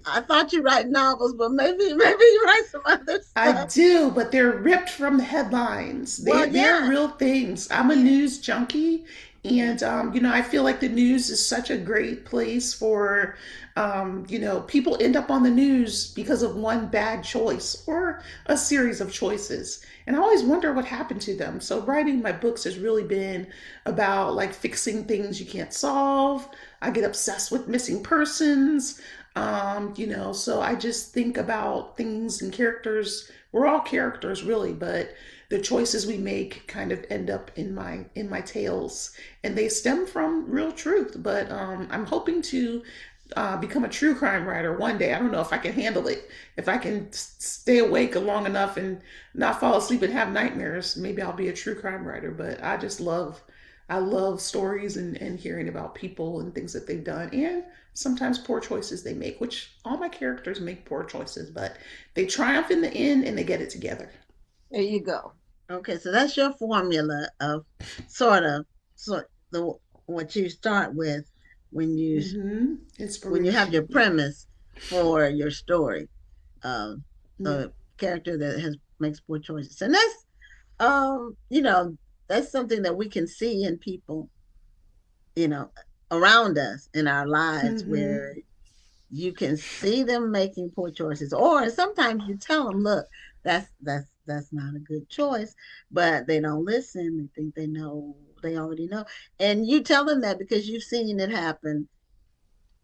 B: I thought you write novels, but maybe you write some other
E: I
B: stuff.
E: do, but they're ripped from the headlines.
B: Well,
E: They're
B: yeah.
E: real things. I'm a news junkie, And, I feel like the news is such a great place for, people end up on the news because of one bad choice or a series of choices. And I always wonder what happened to them. So writing my books has really been about like fixing things you can't solve. I get obsessed with missing persons. So I just think about things and characters. We're all characters really, but the choices we make kind of end up in my tales, and they stem from real truth. But I'm hoping to become a true crime writer one day. I don't know if I can handle it. If I can stay awake long enough and not fall asleep and have nightmares, maybe I'll be a true crime writer. But I love stories and hearing about people and things that they've done, and sometimes poor choices they make, which all my characters make poor choices, but they triumph in the end and they get it together.
C: There you go.
B: Okay, so that's your formula of sort of the what you start with when you when you have your premise for your story. The character that makes poor choices, and that's that's something that we can see in people, around us in our lives, where you can see them making poor choices, or sometimes you tell them, look, that's not a good choice, but they don't listen. They think they already know, and you tell them that because you've seen it happen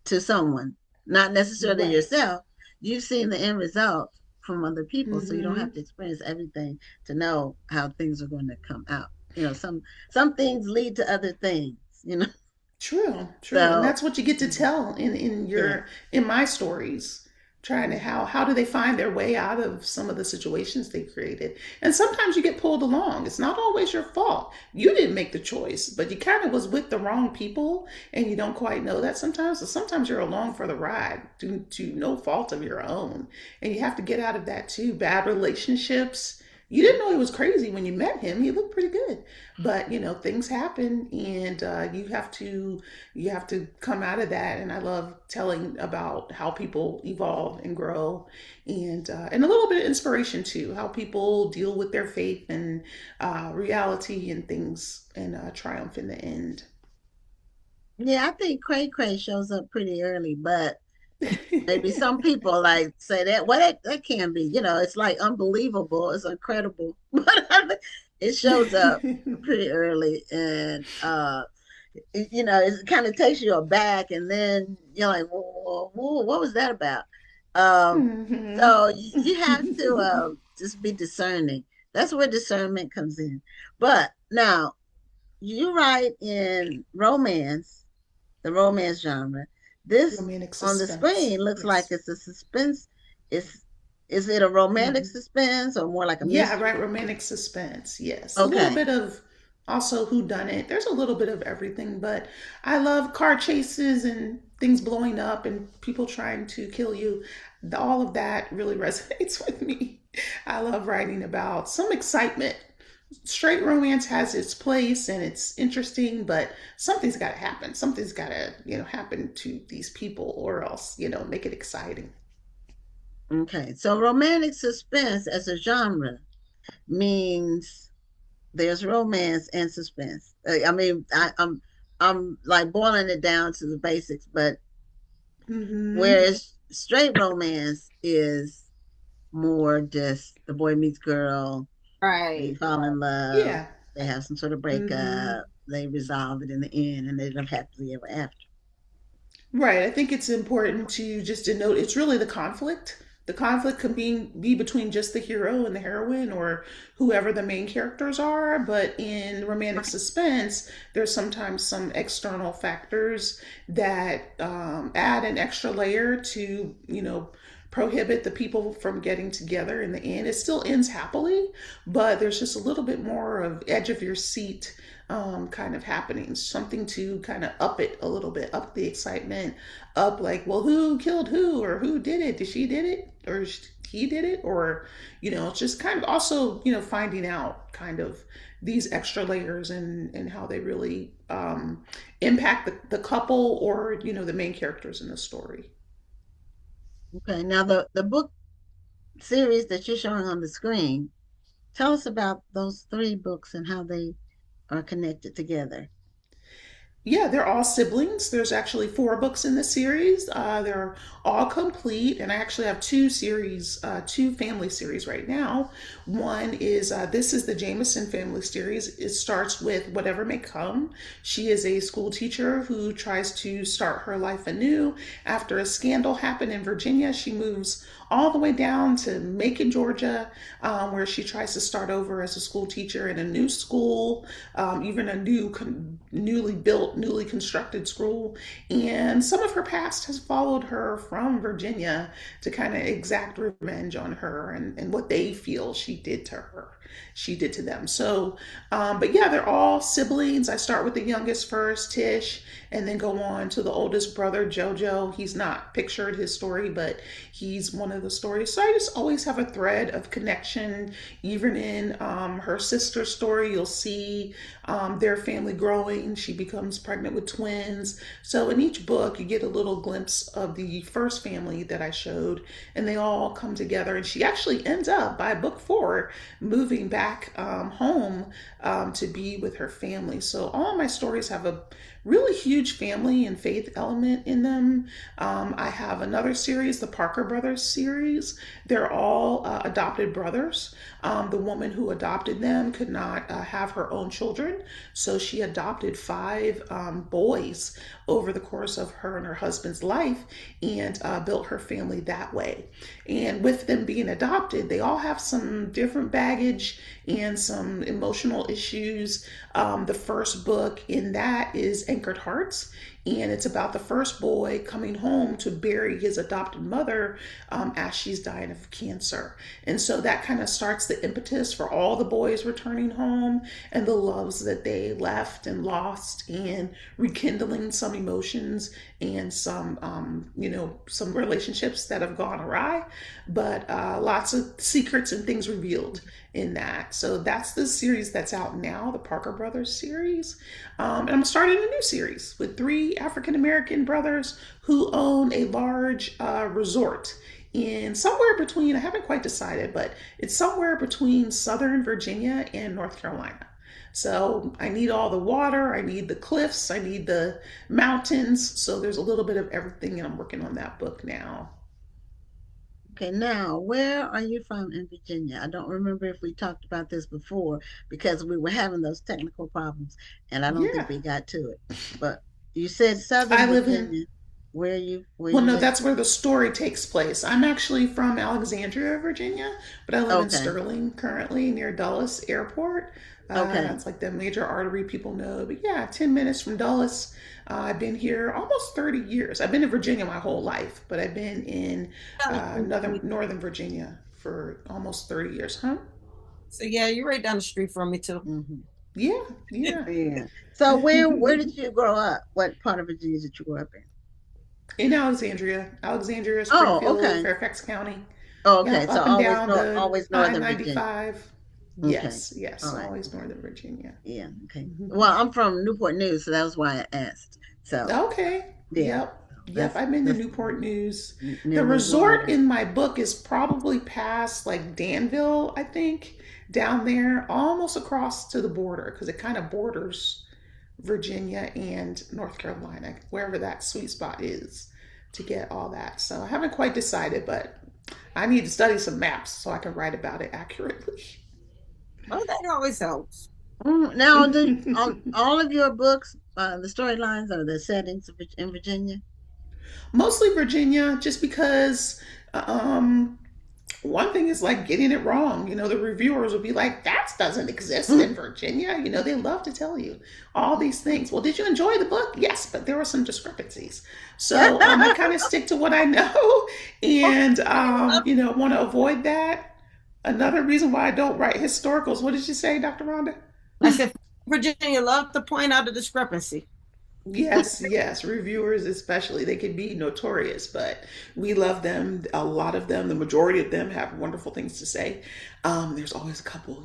B: to someone, not necessarily
E: Right.
B: yourself. You've seen the end result from other people, so you don't have to experience everything to know how things are going to come out. Some things lead to other things.
E: True. And
B: So
E: that's what you get to tell in
B: yeah.
E: in my stories. Trying to how do they find their way out of some of the situations they created? And sometimes you get pulled along. It's not always your fault. You didn't make the choice, but you kind of was with the wrong people and you don't quite know that sometimes. So sometimes you're along for the ride due to no fault of your own. And you have to get out of that too. Bad relationships. You didn't know he was crazy when you met him. He looked pretty good, but things happen, and you have to come out of that. And I love telling about how people evolve and grow, and a little bit of inspiration too, how people deal with their faith and reality and things, and triumph in the end.
B: Yeah, I think Cray Cray shows up pretty early, but maybe some people like say that. Well, that can be, it's like unbelievable, it's incredible, but it shows up pretty early, and it kind of takes you aback, and then you're like, whoa, whoa, what was that about?
E: hmm
B: So you have to just be discerning. That's where discernment comes in. But now you write in romance, the romance genre. This
E: Romantic
B: on the
E: suspense.
B: screen looks like
E: Yes.
B: it's a suspense. Is it a romantic
E: Mhm.
B: suspense or more like a
E: Yeah, right.
B: mystery?
E: Romantic suspense. Yes. A little
B: Okay.
E: bit of also who done it. There's a little bit of everything, but I love car chases and things blowing up and people trying to kill you. All of that really resonates with me. I love writing about some excitement. Straight romance has its place and it's interesting, but something's got to happen. Something's got to, happen to these people or else, make it exciting.
B: Okay. So romantic suspense as a genre means there's romance and suspense. I mean, I'm like boiling it down to the basics, but
E: hmm
B: whereas straight romance is more just the boy meets girl, they
C: Right.
B: fall in love,
E: Yeah.
B: they have some sort of
E: hmm
B: breakup, they resolve it in the end, and they live happily ever after.
E: Right. I think it's important to just denote it's really the conflict. The conflict can be between just the hero and the heroine or whoever the main characters are. But in romantic suspense, there's sometimes some external factors that add an extra layer to, prohibit the people from getting together in the end. It still ends happily, but there's just a little bit more of edge of your seat kind of happenings, something to kind of up it a little bit, up the excitement, up like, well, who killed who or who did it? Did she did it or he did it? Or, just kind of also, finding out kind of these extra layers and how they really impact the couple or, the main characters in the story.
B: Okay, now the book series that you're showing on the screen, tell us about those three books and how they are connected together.
E: Yeah, they're all siblings. There's actually four books in the series. They're all complete, and I actually have two family series right now. One is this is the Jameson family series. It starts with Whatever May Come. She is a school teacher who tries to start her life anew after a scandal happened in Virginia. She moves all the way down to Macon, Georgia, where she tries to start over as a school teacher in a new school, even a newly built, newly constructed school. And some of her past has followed her from Virginia to kind of exact revenge on her and what they feel she did to her. She did to them. So, but yeah, they're all siblings. I start with the youngest first, Tish, and then go on to the oldest brother, Jojo. He's not pictured his story, but he's one of the stories. So I just always have a thread of connection. Even in her sister's story, you'll see their family growing. She becomes pregnant with twins. So in each book, you get a little glimpse of the first family that I showed, and they all come together. And she actually ends up, by book 4, moving back home to be with her family. So all my stories have a really huge family and faith element in them. I have another series, the Parker Brothers series. They're all adopted brothers. The woman who adopted them could not have her own children, so she adopted 5 boys over the course of her and her husband's life and built her family that way. And with them being adopted, they all have some different baggage and some emotional issues. The first book in that is Anchored Hearts, and it's about the first boy coming home to bury his adopted mother as she's dying of cancer. And so that kind of starts the impetus for all the boys returning home and the loves that they left and lost, and rekindling some emotions and some, some relationships that have gone awry, but lots of secrets and things revealed in that. So that's the series that's out now, the Parker Brothers series. And I'm starting a new series with 3 African-American brothers who own a large resort in somewhere between, I haven't quite decided, but it's somewhere between Southern Virginia and North Carolina. So I need all the water, I need the cliffs, I need the mountains. So there's a little bit of everything, and I'm working on that book now.
B: Okay, now where are you from in Virginia? I don't remember if we talked about this before because we were having those technical problems and I don't think
E: Yeah,
B: we got to it. But you said
E: I
B: Southern
E: live in,
B: Virginia. Where
E: well,
B: you
E: no,
B: live?
E: that's where the story takes place. I'm actually from Alexandria, Virginia, but I live in
B: Okay,
E: Sterling currently near Dulles Airport.
B: okay.
E: That's like the major artery people know. But yeah, 10 minutes from Dulles. I've been here almost 30 years. I've been in Virginia my whole life, but I've been in Northern Virginia for almost 30 years, huh?
C: So yeah, you're right down the street from me too.
B: Hmm.
E: Yeah, yeah.
B: Yeah. So where did you grow up? What part of Virginia did you grow up in?
E: In Alexandria,
B: Oh,
E: Springfield,
B: okay.
E: Fairfax County.
B: Oh, okay.
E: Yep,
B: So
E: up and down the
B: always Northern Virginia.
E: I-95.
B: Okay.
E: Yes, yes,
B: All right.
E: always Northern Virginia.
B: Yeah. Okay.
E: Mhm.
B: Well, I'm from Newport News, so that was why I asked. So
E: Okay.
B: yeah,
E: Yep. Yep.
B: that's
E: I've been to
B: that's
E: Newport News.
B: near
E: The resort
B: Louisville.
E: in my book is probably past like Danville, I think, down there, almost across to the border, because it kind of borders Virginia and North Carolina, wherever that sweet spot is to get all that. So I haven't quite decided, but I need to study some maps so I can write about it accurately.
C: Oh, that always helps.
B: Now, on all of your books, the storylines or the settings in Virginia?
E: Mostly Virginia, just because um, one thing is like getting it wrong. The reviewers will be like, that doesn't exist in Virginia. They love to tell you all these things. Well, did you enjoy the book? Yes, but there were some discrepancies. So I kind of stick to what I know and, want to avoid that. Another reason why I don't write historicals. What did you say, Dr. Rhonda?
C: I said Virginia love to point out the discrepancy.
E: Yes, yes, reviewers especially, they can be notorious, but we love them. A lot of them, the majority of them have wonderful things to say. There's always a couple,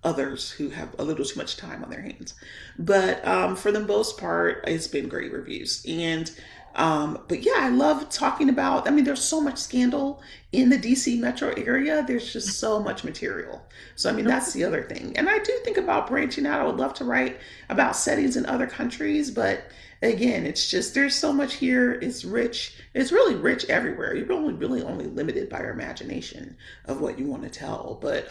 E: others who have a little too much time on their hands. But for the most part, it's been great reviews. And But yeah, I love talking about, I mean, there's so much scandal in the DC metro area. There's just so much material. So, I mean, that's the other thing. And I do think about branching out. I would love to write about settings in other countries, but again, it's just, there's so much here. It's rich. It's really rich everywhere. You're really only limited by your imagination of what you want to tell. But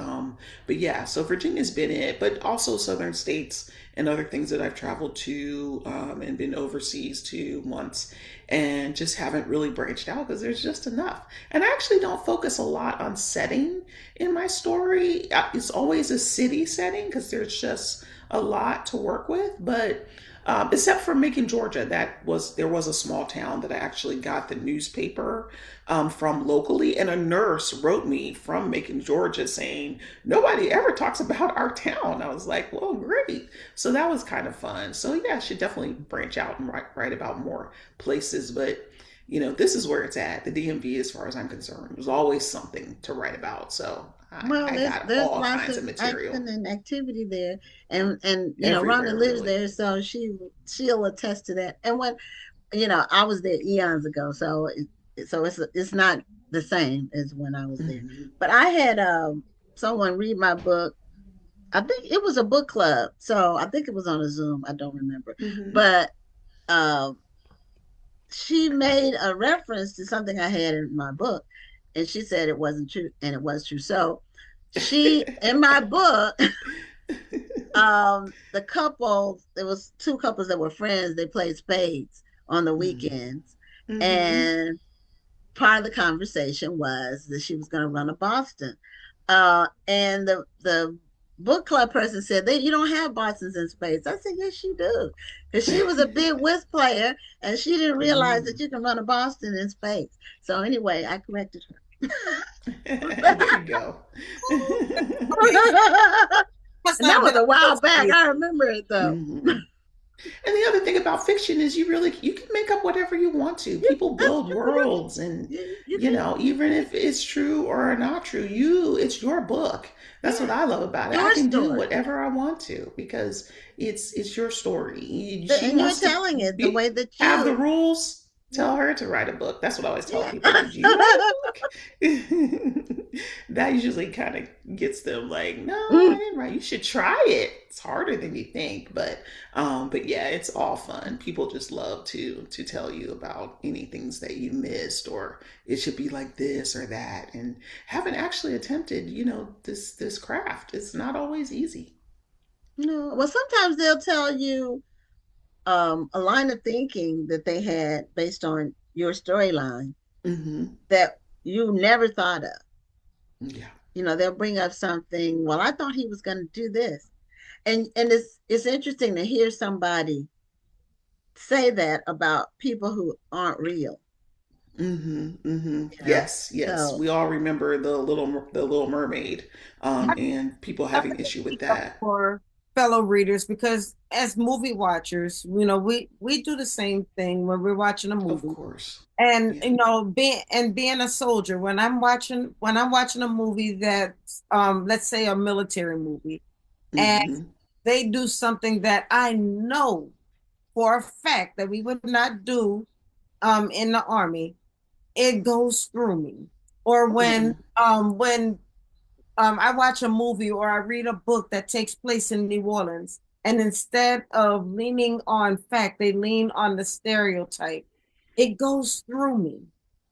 E: yeah, so Virginia's been it, but also southern states and other things that I've traveled to, and been overseas to once, and just haven't really branched out because there's just enough. And I actually don't focus a lot on setting in my story. It's always a city setting because there's just a lot to work with. But except for Macon, Georgia, there was a small town that I actually got the newspaper from locally, and a nurse wrote me from Macon, Georgia, saying nobody ever talks about our town. I was like, well, great. So that was kind of fun. So yeah, I should definitely branch out and write about more places. But this is where it's at. The DMV, as far as I'm concerned, there's always something to write about. So I got
B: there's
E: all
B: lots
E: kinds of material.
B: action and activity there, and
E: Everywhere,
B: Rhonda lives
E: really.
B: there, so she'll attest to that. And when I was there eons ago, so it's not the same as when I was there. But I had someone read my book. I think it was a book club, so I think it was on a Zoom. I don't remember, but she made a reference to something I had in my book, and she said it wasn't true, and it was true. So she, in my book, the couple, there was two couples that were friends. They played spades on the weekends, and part of the conversation was that she was going to run a Boston, and the book club person said, you don't have Bostons in spades. I said, yes, you do, because she was a big whist player, and she didn't realize that you can run a Boston in spades. So anyway, I corrected her.
E: There you go.
B: And that was a while back. I remember it though.
E: And the other thing about fiction is you can make up whatever you want to. People build worlds, and even if it's true or not true, it's your book. That's what I love about it. I can do whatever I want to because it's your story.
B: And you're telling it the way that you
E: have the rules. Tell her to write a book. That's what I always tell people. Did you write a book? That usually kind of gets them like, no, I didn't write. You should try it. It's harder than you think, but yeah, it's all fun. People just love to tell you about any things that you missed, or it should be like this or that, and haven't actually attempted, this craft. It's not always easy.
B: No, well, sometimes they'll tell you a line of thinking that they had based on your storyline that you never thought of.
E: Yeah.
B: They'll bring up something. Well, I thought he was going to do this, and it's interesting to hear somebody say that about people who aren't real.
E: Yes. So, we all remember the Little Mermaid, and people having issue with that.
C: For fellow readers, because as movie watchers, we do the same thing when we're watching a movie.
E: Of course.
C: And being a soldier, when I'm watching a movie that's let's say a military movie, and they do something that I know for a fact that we would not do in the Army, it goes through me. Or when I watch a movie or I read a book that takes place in New Orleans, and instead of leaning on fact, they lean on the stereotype. It goes through me.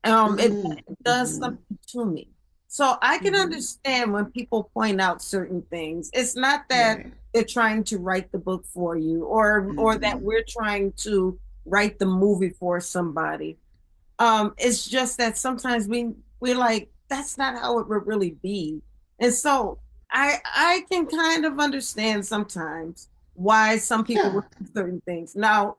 C: It does something to me. So I can understand when people point out certain things. It's not that they're trying to write the book for you, or that we're trying to write the movie for somebody. It's just that sometimes we're like, that's not how it would really be. And so I can kind of understand sometimes why some people would do certain things. Now,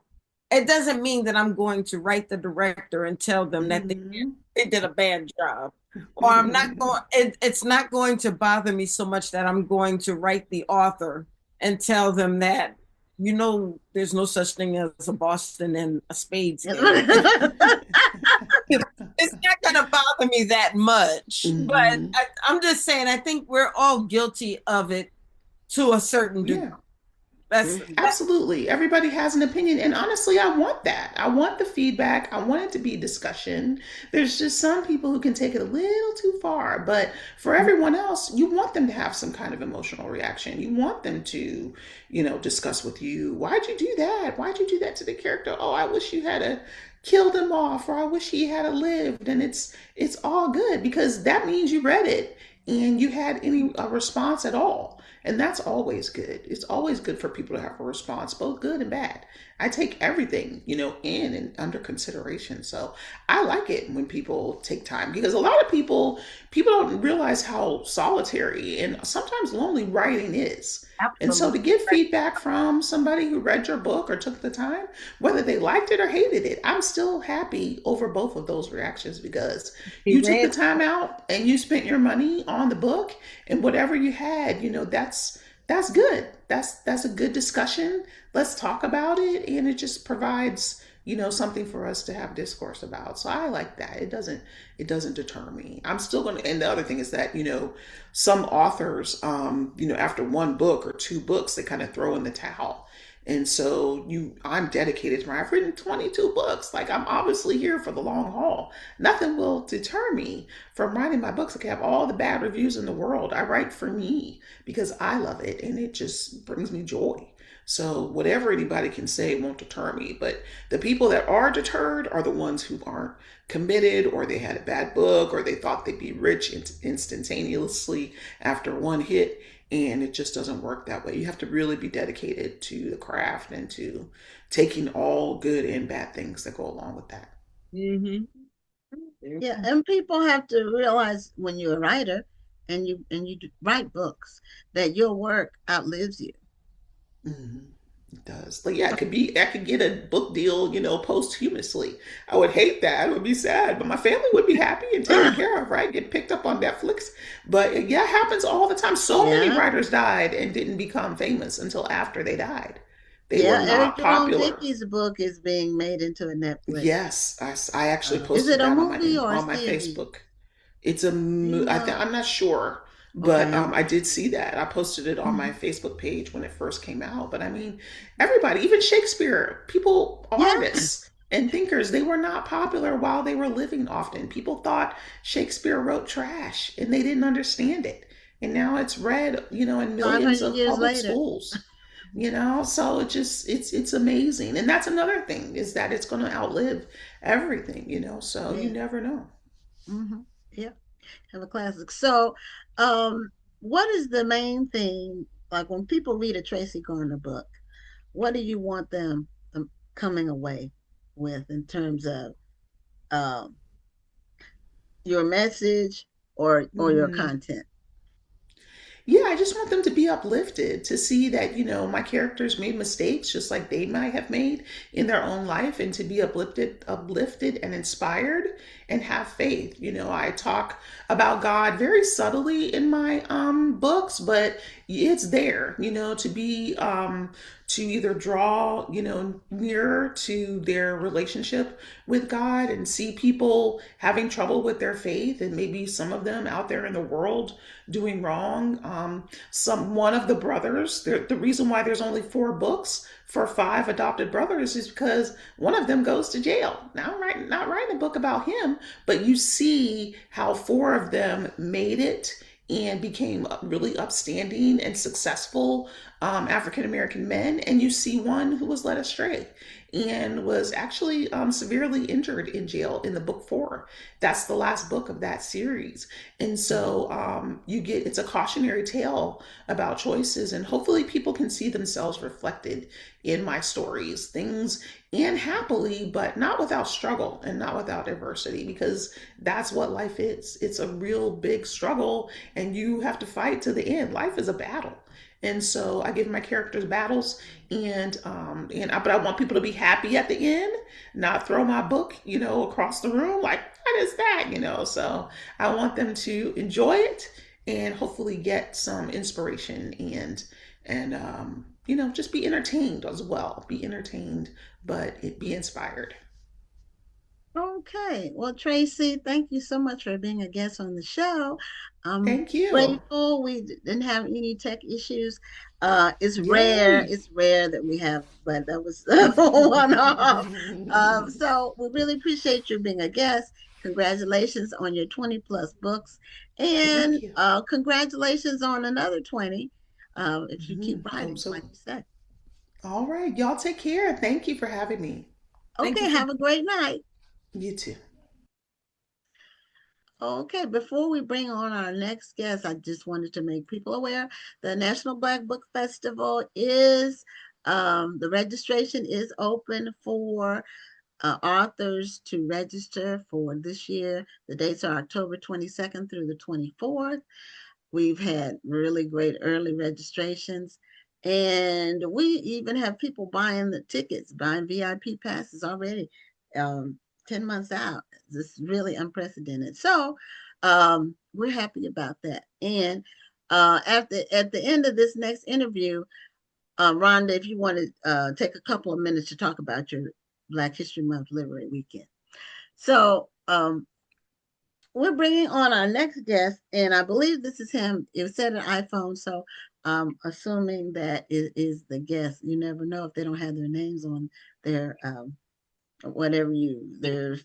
C: it doesn't mean that I'm going to write the director and tell them that they did a bad job. Or I'm not going, it's not going to bother me so much that I'm going to write the author and tell them that, there's no such thing as a Boston and a spades game. It's not going to bother me that much. But I'm just saying, I think we're all guilty of it to a certain degree. That's
B: Mhm.
E: Absolutely. Everybody has an opinion. And honestly, I want that. I want the feedback. I want it to be discussion. There's just some people who can take it a little too far. But for everyone else, you want them to have some kind of emotional reaction. You want them to, discuss with you, why'd you do that? Why'd you do that to the character? Oh, I wish you had a killed him off, or I wish he had a lived. And it's all good because that means you read it and you had any response at all. And that's always good. It's always good for people to have a response, both good and bad. I take everything, in and under consideration. So I like it when people take time because a lot of people don't realize how solitary and sometimes lonely writing is. And so to
B: Absolutely.
E: get feedback from somebody who read your book or took the time, whether they liked it or hated it, I'm still happy over both of those reactions because you took the time out and you spent your money on the book and whatever you had, that's good. That's a good discussion. Let's talk about it, and it just provides something for us to have discourse about. So I like that. It doesn't deter me. I'm still going to, and the other thing is that some authors after one book or two books they kind of throw in the towel. And so I'm dedicated to I've written 22 books. Like I'm obviously here for the long haul. Nothing will deter me from writing my books. I can have all the bad reviews in the world. I write for me because I love it and it just brings me joy. So whatever anybody can say won't deter me. But the people that are deterred are the ones who aren't committed, or they had a bad book, or they thought they'd be rich instantaneously after one hit. And it just doesn't work that way. You have to really be dedicated to the craft and to taking all good and bad things that go along with that.
C: Mm-hmm.
B: Yeah, and people have to realize when you're a writer and you write books that your work outlives you.
E: Mm-hmm. It does. Like, yeah, I could get a book deal, posthumously. I would hate that. I would be sad, but my family would be happy and taken care of, right? Get picked up on Netflix. But yeah, it happens all the time. So many writers died and didn't become famous until after they died. They were
B: Yeah, Eric
E: not
B: Jerome
E: popular.
B: Dickey's book is being made into a Netflix.
E: Yes, I actually
B: Is it
E: posted
B: a
E: that
B: movie or a
E: on my
B: series?
E: Facebook. It's a I'm not sure, but
B: Okay.
E: I did see that. I posted it on my
B: Mhm.
E: Facebook page when it first came out. But I mean, everybody, even Shakespeare, people,
B: Yeah.
E: artists and thinkers, they were not popular while they were living often. People thought Shakespeare wrote trash and they didn't understand it. And now it's read, in millions
B: 500
E: of
B: years
E: public
B: later.
E: schools. So it's amazing. And that's another thing is that it's going to outlive everything, so you
B: Yeah.
E: never know.
B: Mm-hmm. Yeah. Have a classic. So, what is the main thing? Like when people read a Tracee Garner book, what do you want them coming away with in terms of um, your message or your
E: Mhm.
B: content?
E: Yeah, I just want them to be uplifted to see that, my characters made mistakes just like they might have made in their own life and to be uplifted and inspired and have faith. I talk about God very subtly in my books, but it's there, to be to either draw, nearer to their relationship with God and see people having trouble with their faith and maybe some of them out there in the world doing wrong. One of the brothers, the reason why there's only 4 books for 5 adopted brothers is because one of them goes to jail. Now I'm not writing a book about him, but you see how 4 of them made it and became really upstanding and successful African American men, and you see one who was led astray and was actually severely injured in jail in the book 4. That's the last book of that series. And so it's a cautionary tale about choices, and hopefully people can see themselves reflected in my stories, things and happily, but not without struggle and not without adversity, because that's what life is. It's a real big struggle and you have to fight to the end. Life is a battle. And so I give my characters battles, but I want people to be happy at the end, not throw my book, across the room like, what is that? So I want them to enjoy it and hopefully get some inspiration and just be entertained as well. Be entertained, but be inspired.
B: Okay. Well, Tracee, thank you so much for being a guest on the show. I'm
E: Thank you.
B: grateful we didn't have any tech issues.
E: Yay.
B: It's rare that we have, but that was one off. So we really appreciate you being a guest. Congratulations on your 20 plus books,
E: Thank
B: and
E: you.
B: congratulations on another 20 if you keep
E: Hope
B: writing, like
E: so.
B: you said.
E: All right. Y'all take care. Thank you for having me.
C: Thank you
B: Okay,
C: for
B: have a great night.
E: You too.
B: Okay, before we bring on our next guest, I just wanted to make people aware the National Black Book Festival is the registration is open for authors to register for this year. The dates are October 22nd through the 24th. We've had really great early registrations. And we even have people buying the tickets, buying VIP passes already, um, 10 months out. This is really unprecedented. So we're happy about that. And at the end of this next interview, Rhonda, if you want to take a couple of minutes to talk about your Black History Month Literary Weekend. So we're bringing on our next guest, and I believe this is him. It said an iPhone, so assuming that it is the guest. You never know if they don't have their names on their whatever their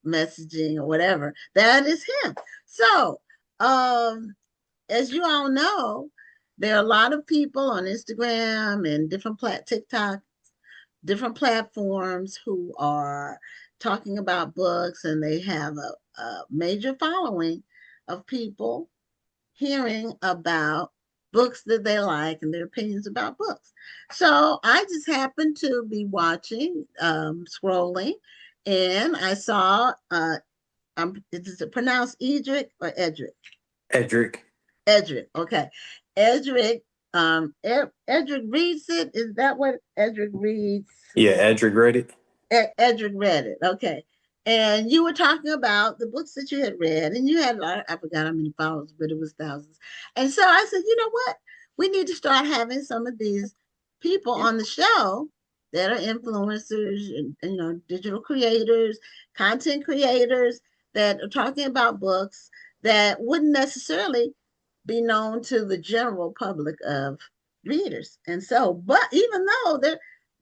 B: messaging or whatever. That is him. So, as you all know, there are a lot of people on Instagram and TikTok, different platforms who are talking about books, and they have a major following of people hearing about books that they like and their opinions about books. So I just happened to be watching, scrolling, and I saw, is it pronounced Edrick or Edrick?
F: Edrick.
B: Edrick, okay. Edrick, Edrick reads it. Is that what Edrick reads?
F: Yeah, Edrick read it.
B: Edric read it. Okay. And you were talking about the books that you had read, and you had a lot, I forgot how many followers, but it was thousands. And so I said, you know what? We need to start having some of these people on the show that are influencers and digital creators, content creators that are talking about books that wouldn't necessarily be known to the general public of readers. And so, but even though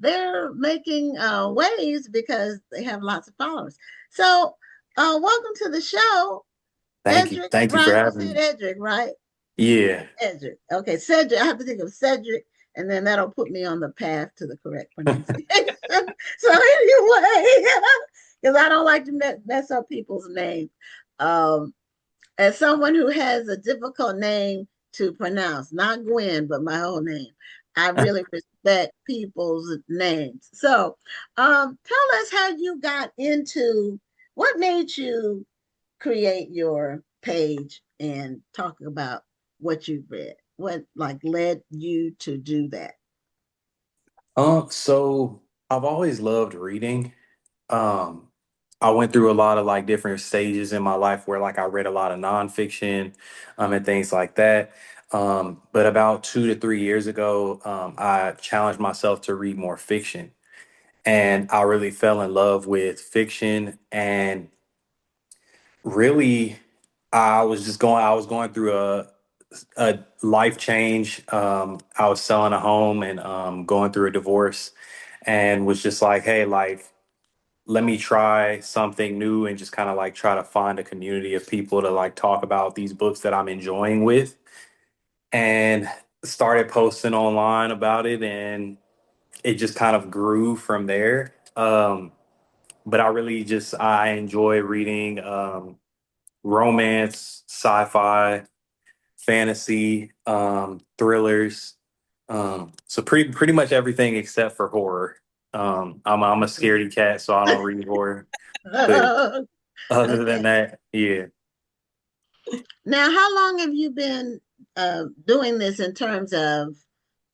B: they're making waves because they have lots of followers. So, welcome to the show,
F: Thank you.
B: Edric.
F: Thank you for
B: Ron, you
F: having
B: said
F: me.
B: Edric, right?
F: Yeah.
B: Edric. Okay, Cedric. I have to think of Cedric, and then that'll put me on the path to the correct pronunciation. So anyway, because I don't like to mess up people's names. Um, as someone who has a difficult name to pronounce, not Gwen, but my whole name, I really respect people's names. So, tell us how you got into what made you create your page and talk about what you've read. What like led you to do that?
F: So I've always loved reading. Um, I went through a lot of like different stages in my life where like I read a lot of nonfiction, and things like that. But about 2 to 3 years ago, I challenged myself to read more fiction, and I really fell in love with fiction. And really, I was going through a life change. I was selling a home and going through a divorce, and was just like, hey, like, let me try something new and just kind of like try to find a community of people to like talk about these books that I'm enjoying with, and started posting online about it, and it just kind of grew from there. But I enjoy reading romance, sci-fi, fantasy, thrillers. So pretty much everything except for horror. I'm a scaredy cat, so I don't read horror. But other than
B: Okay.
F: that, yeah.
B: Now, how long have you been doing this in terms of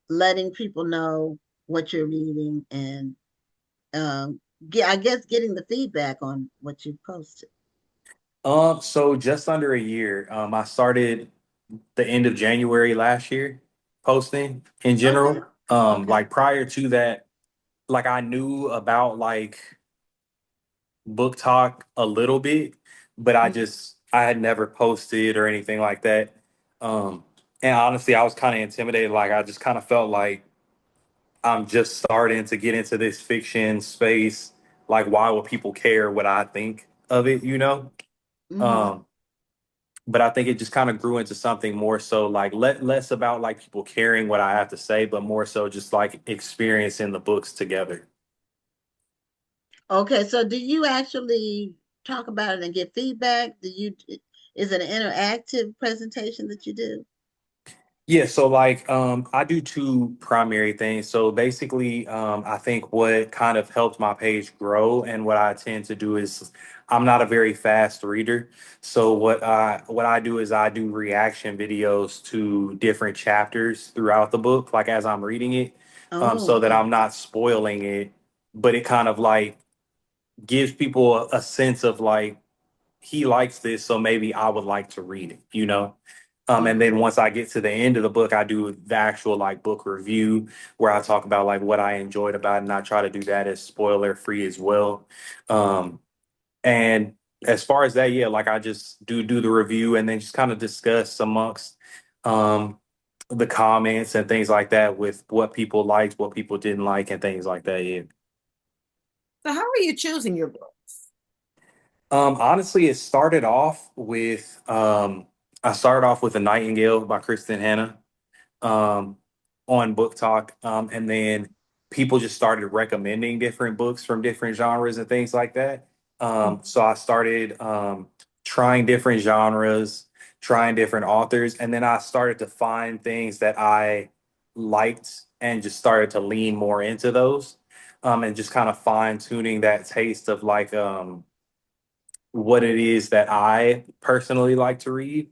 B: letting people know what you're reading and I guess getting the feedback on what you posted?
F: So just under a year. I started the end of January last year posting in
B: Okay.
F: general.
B: Okay.
F: Like prior to that, like I knew about like book talk a little bit, but
B: Mhm.
F: I had never posted or anything like that. Um, and honestly, I was kind of intimidated. Like I just kind of felt like I'm just starting to get into this fiction space. Like, why would people care what I think of it? You know.
B: Mhm.
F: Um, but I think it just kind of grew into something more so like less about like people caring what I have to say, but more so just like experiencing the books together.
B: Okay, so do you actually talk about it and get feedback? Is it an interactive presentation that you do?
F: Yeah, so like I do two primary things. So basically, I think what kind of helped my page grow and what I tend to do is I'm not a very fast reader. So what I do is I do reaction videos to different chapters throughout the book, like as I'm reading it,
B: Oh,
F: so that
B: okay.
F: I'm not spoiling it, but it kind of like gives people a sense of like he likes this, so maybe I would like to read it, you know? And
B: Mhm.
F: then once I get to the end of the book, I do the actual like book review where I talk about like what I enjoyed about it, and I try to do that as spoiler free as well. Um, and as far as that, yeah, like I just do the review and then just kind of discuss amongst um the comments and things like that with what people liked, what people didn't like, and things like that. Yeah.
C: So how are you choosing your books?
F: Honestly, it started off with I started off with A Nightingale by Kristen Hanna um, on Book Talk, and then people just started recommending different books from different genres and things like that. So I started trying different genres, trying different authors, and then I started to find things that I liked and just started to lean more into those, and just kind of fine tuning that taste of like what it is that I personally like to read.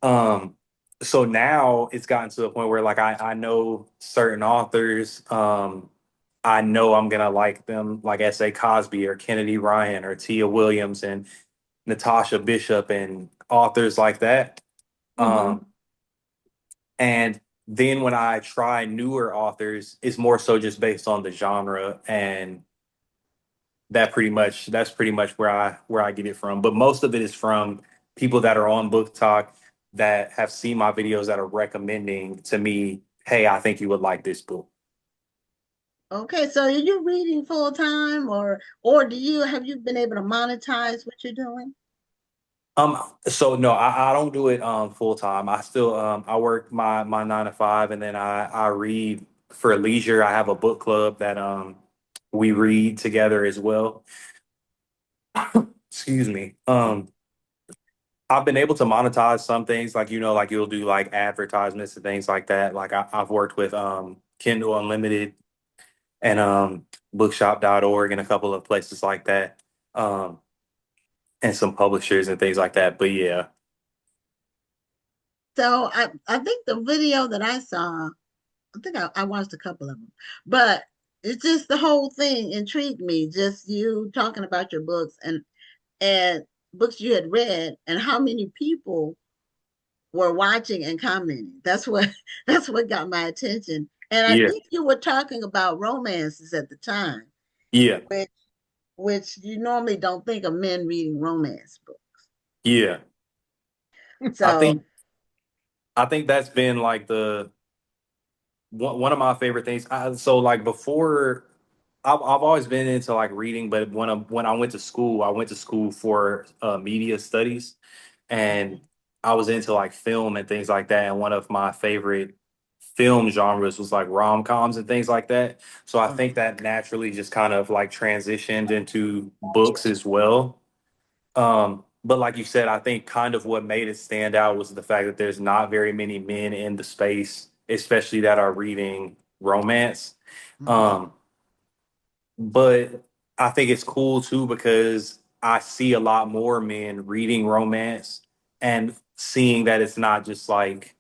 F: Um, so now it's gotten to the point where like I know certain authors, I know I'm gonna like them, like S.A. Cosby or Kennedy Ryan or Tia Williams and Natasha Bishop and authors like that.
C: Mm-hmm.
F: Um, and then when I try newer authors, it's more so just based on the genre and that's pretty much where I get it from. But most of it is from people that are on Book Talk that have seen my videos that are recommending to me, hey, I think you would like this book.
B: Okay, so are you reading full time or have you been able to monetize what you're doing?
F: So no, I don't do it full time. I still I work my 9 to 5 and then I read for leisure. I have a book club that we read together as well. Excuse me. I've been able to monetize some things, like like you'll do like advertisements and things like that. Like I've worked with Kindle Unlimited and bookshop.org and a couple of places like that. Um and some publishers and things like that. But yeah.
B: So I think the video that I saw, I think I watched a couple of them, but it's just the whole thing intrigued me. Just you talking about your books and books you had read and how many people were watching and commenting. That's what that's what got my attention. And I
F: Yeah.
B: think you were talking about romances at the time,
F: Yeah.
B: which which you normally don't think of men reading romance books.
F: Yeah. I
B: So,
F: think I think that's been like the one of my favorite things. So like before, I've always been into like reading, but when I went to school for media studies, and I was into like film and things like that. And one of my favorite film genres was like rom coms and things like that. So I think that naturally just kind of like transitioned into books as well. But like you said, I think kind of what made it stand out was the fact that there's not very many men in the space, especially that are reading romance.
B: mhm.
F: Um, but I think it's cool too because I see a lot more men reading romance and seeing that it's not just like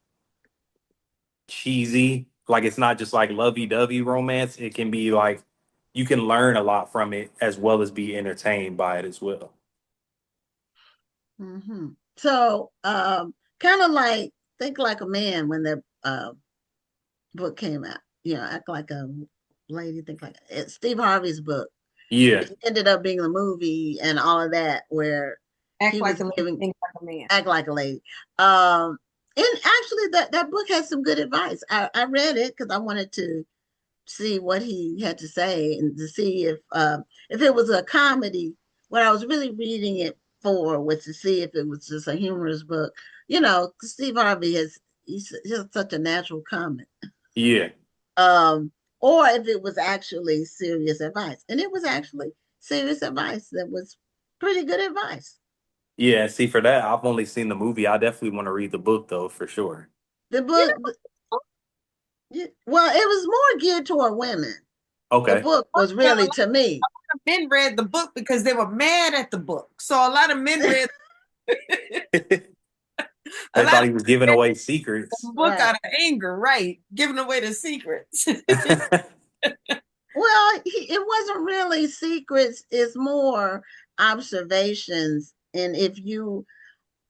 F: cheesy, like it's not just like lovey-dovey romance. It can be like you can learn a lot from it as well as be entertained by it as well.
B: So, kind of like Think Like a Man when the book came out. Act like a lady, think like it's Steve Harvey's book.
F: Yeah.
B: which ended up being the movie and all of that, where
C: Act
B: he
C: like
B: was
C: a lady,
B: giving
C: think like a man.
B: Act Like a Lady. And actually, that book has some good advice. I read it because I wanted to see what he had to say and to see if it was a comedy. What I was really reading it for was to see if it was just a humorous book. You know, Steve Harvey he's just such a natural comic.
F: Yeah.
B: Um, or if it was actually serious advice. And it was actually serious advice that was pretty good advice.
F: Yeah. See, for that, I've only seen the movie. I definitely want to read the book though, for sure.
B: The
C: You
B: book,
C: know,
B: well, it was more geared toward women. The
F: Okay.
B: book was really to me.
C: men read the book because they were mad at the book. So a lot of men read a
F: They
C: lot
F: thought
C: of
F: he was giving
C: men read
F: away
C: the
F: secrets.
C: book
B: Right.
C: out of anger, right? Giving away the secrets.
B: Well, it wasn't really secrets. It's more observations. And if you,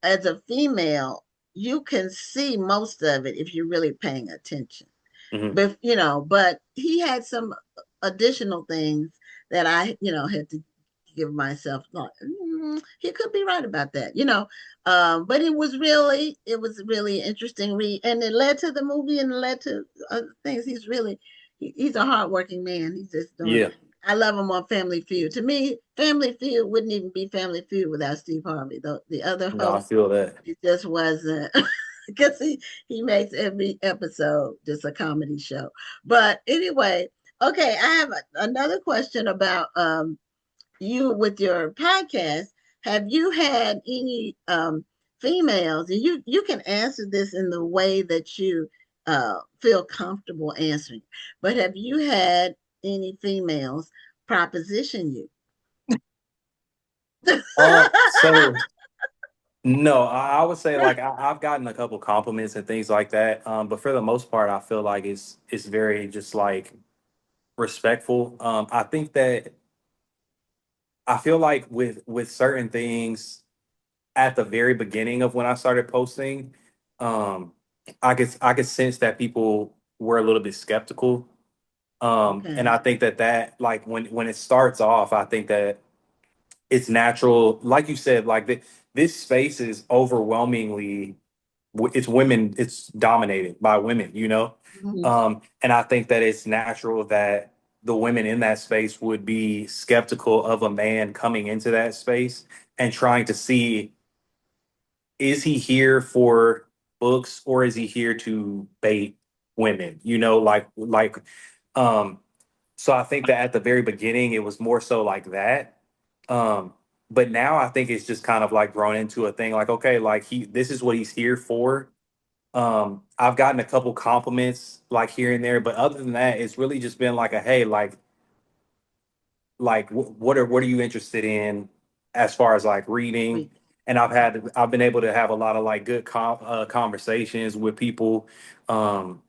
B: as a female, you can see most of it if you're really paying attention.
F: Mhm.
B: But but he had some additional things that I had to give myself like, he could be right about that, but it was really interesting read, and it led to the movie and it led to other things. He's a hardworking man. He's just doing.
F: Yeah.
B: I love him on Family Feud. To me, Family Feud wouldn't even be Family Feud without Steve Harvey. The other
F: No, I
B: host,
F: feel that.
B: it just wasn't. Because he makes every episode just a comedy show. But anyway, okay, I have another question about you with your podcast. Have you had any females? And you can answer this in the way that you feel comfortable answering. But have you had any females proposition you?
F: So no, I would say like I've gotten a couple compliments and things like that. But for the most part, I feel like it's very just like respectful. I think that I feel like with certain things at the very beginning of when I started posting, um, I could sense that people were a little bit skeptical. And
B: Okay.
F: I think that like when it starts off, I think that it's natural, like you said, like this space is overwhelmingly it's women, it's dominated by women,
B: Mhm.
F: and I think that it's natural that the women in that space would be skeptical of a man coming into that space and trying to see, is he here for books or is he here to bait women, like um so I think that at the very beginning it was more so like that. Um, but now I think it's just kind of like grown into a thing like, okay, like this is what he's here for. I've gotten a couple compliments like here and there, but other than that, it's really just been like a hey, what are you interested in as far as like reading? And I've been able to have a lot of like good conversations with people. Um,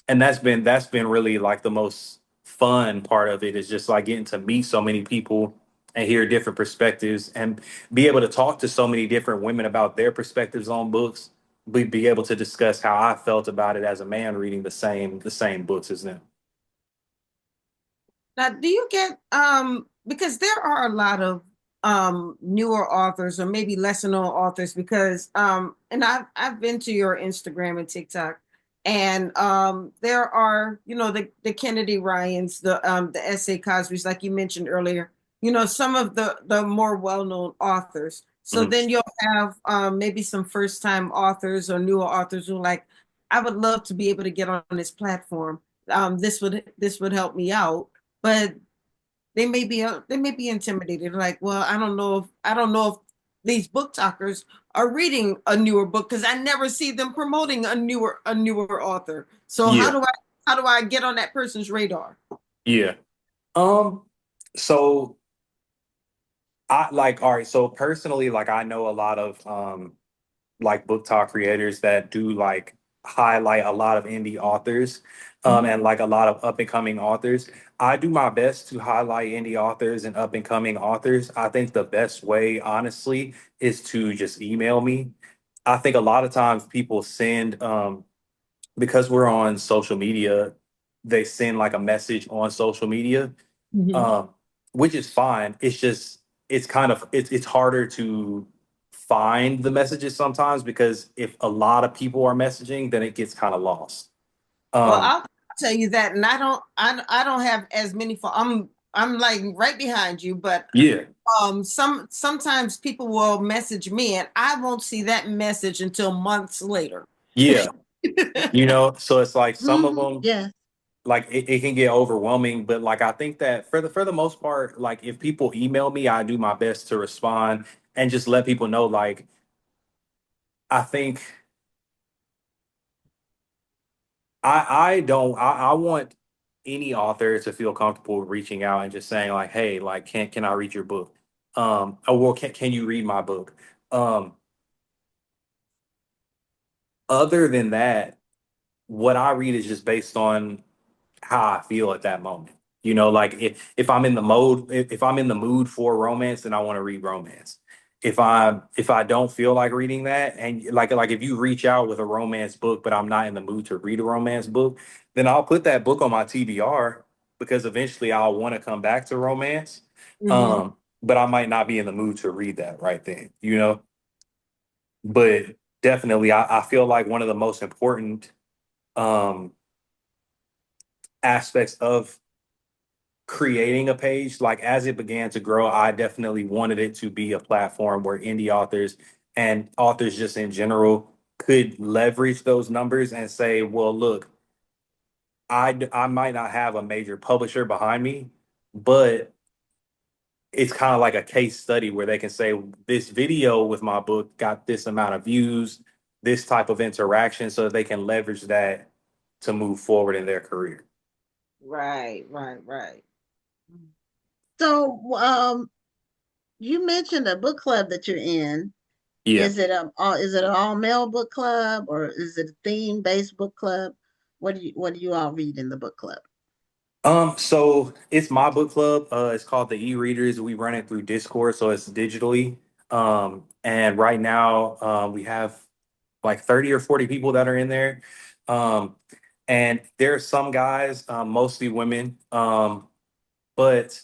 F: and that's been really like the most fun part of it, is just like getting to meet so many people and hear different perspectives and be able to talk to so many different women about their perspectives on books. Be able to discuss how I felt about it as a man reading the same books as them.
C: Now, do you get because there are a lot of newer authors or maybe lesser known authors because and I've been to your Instagram and TikTok, and there are, the Kennedy Ryans, the S.A. Cosby's, like you mentioned earlier, some of the more well-known authors. So
F: Mhm.
C: then you'll have maybe some first-time authors or newer authors who are like, I would love to be able to get on this platform. This would help me out, but they may be intimidated. Like, well, I don't know if these book talkers are reading a newer book because I never see them promoting a newer author. So how
F: Yeah,
C: do I get on that person's radar?
F: yeah. Um, so I like, all right. So personally, like I know a lot of like book talk creators that do like highlight a lot of indie authors, and like a lot of up and coming authors. I do my best to highlight indie authors and up and coming authors. I think the best way, honestly, is to just email me. I think a lot of times people send, because we're on social media, they send like a message on social media.
C: Mhm.
F: Um, which is fine. It's just it's harder to find the messages sometimes because if a lot of people are messaging, then it gets kind of lost.
C: Well,
F: Um,
C: I'll tell you that, and I don't have as many. I'm like right behind you, but
F: yeah,
C: sometimes people will message me, and I won't see that message until months later.
F: yeah. So it's like some of them,
B: Yes.
F: like it can get overwhelming, but like I think that for the most part, like if people email me, I do my best to respond and just let people know, like I think I want any author to feel comfortable reaching out and just saying like, hey, like can I read your book? Oh, well, can you read my book? Um, Other than that, what I read is just based on how I feel at that moment. Like if I'm in the mode, if I'm in the mood for romance, then I want to read romance. If I don't feel like reading that, and like if you reach out with a romance book, but I'm not in the mood to read a romance book, then I'll put that book on my TBR because eventually I'll want to come back to romance.
C: Mhm.
F: But I might not be in the mood to read that right then. But definitely I feel like one of the most important um aspects of creating a page, like as it began to grow, I definitely wanted it to be a platform where indie authors and authors just in general could leverage those numbers and say, well, look, I might not have a major publisher behind me, but it's kind of like a case study where they can say this video with my book got this amount of views, this type of interaction, so that they can leverage that to move forward in their career.
C: Right, right, right.
B: So, you mentioned a book club that you're in.
F: Yeah.
B: Is it an all male book club or is it a theme based book club? What do you all read in the book club?
F: So it's my book club. It's called the E-Readers. We run it through Discord, so it's digitally. And right now, we have like 30 or 40 people that are in there. Um, and there are some guys, mostly women, but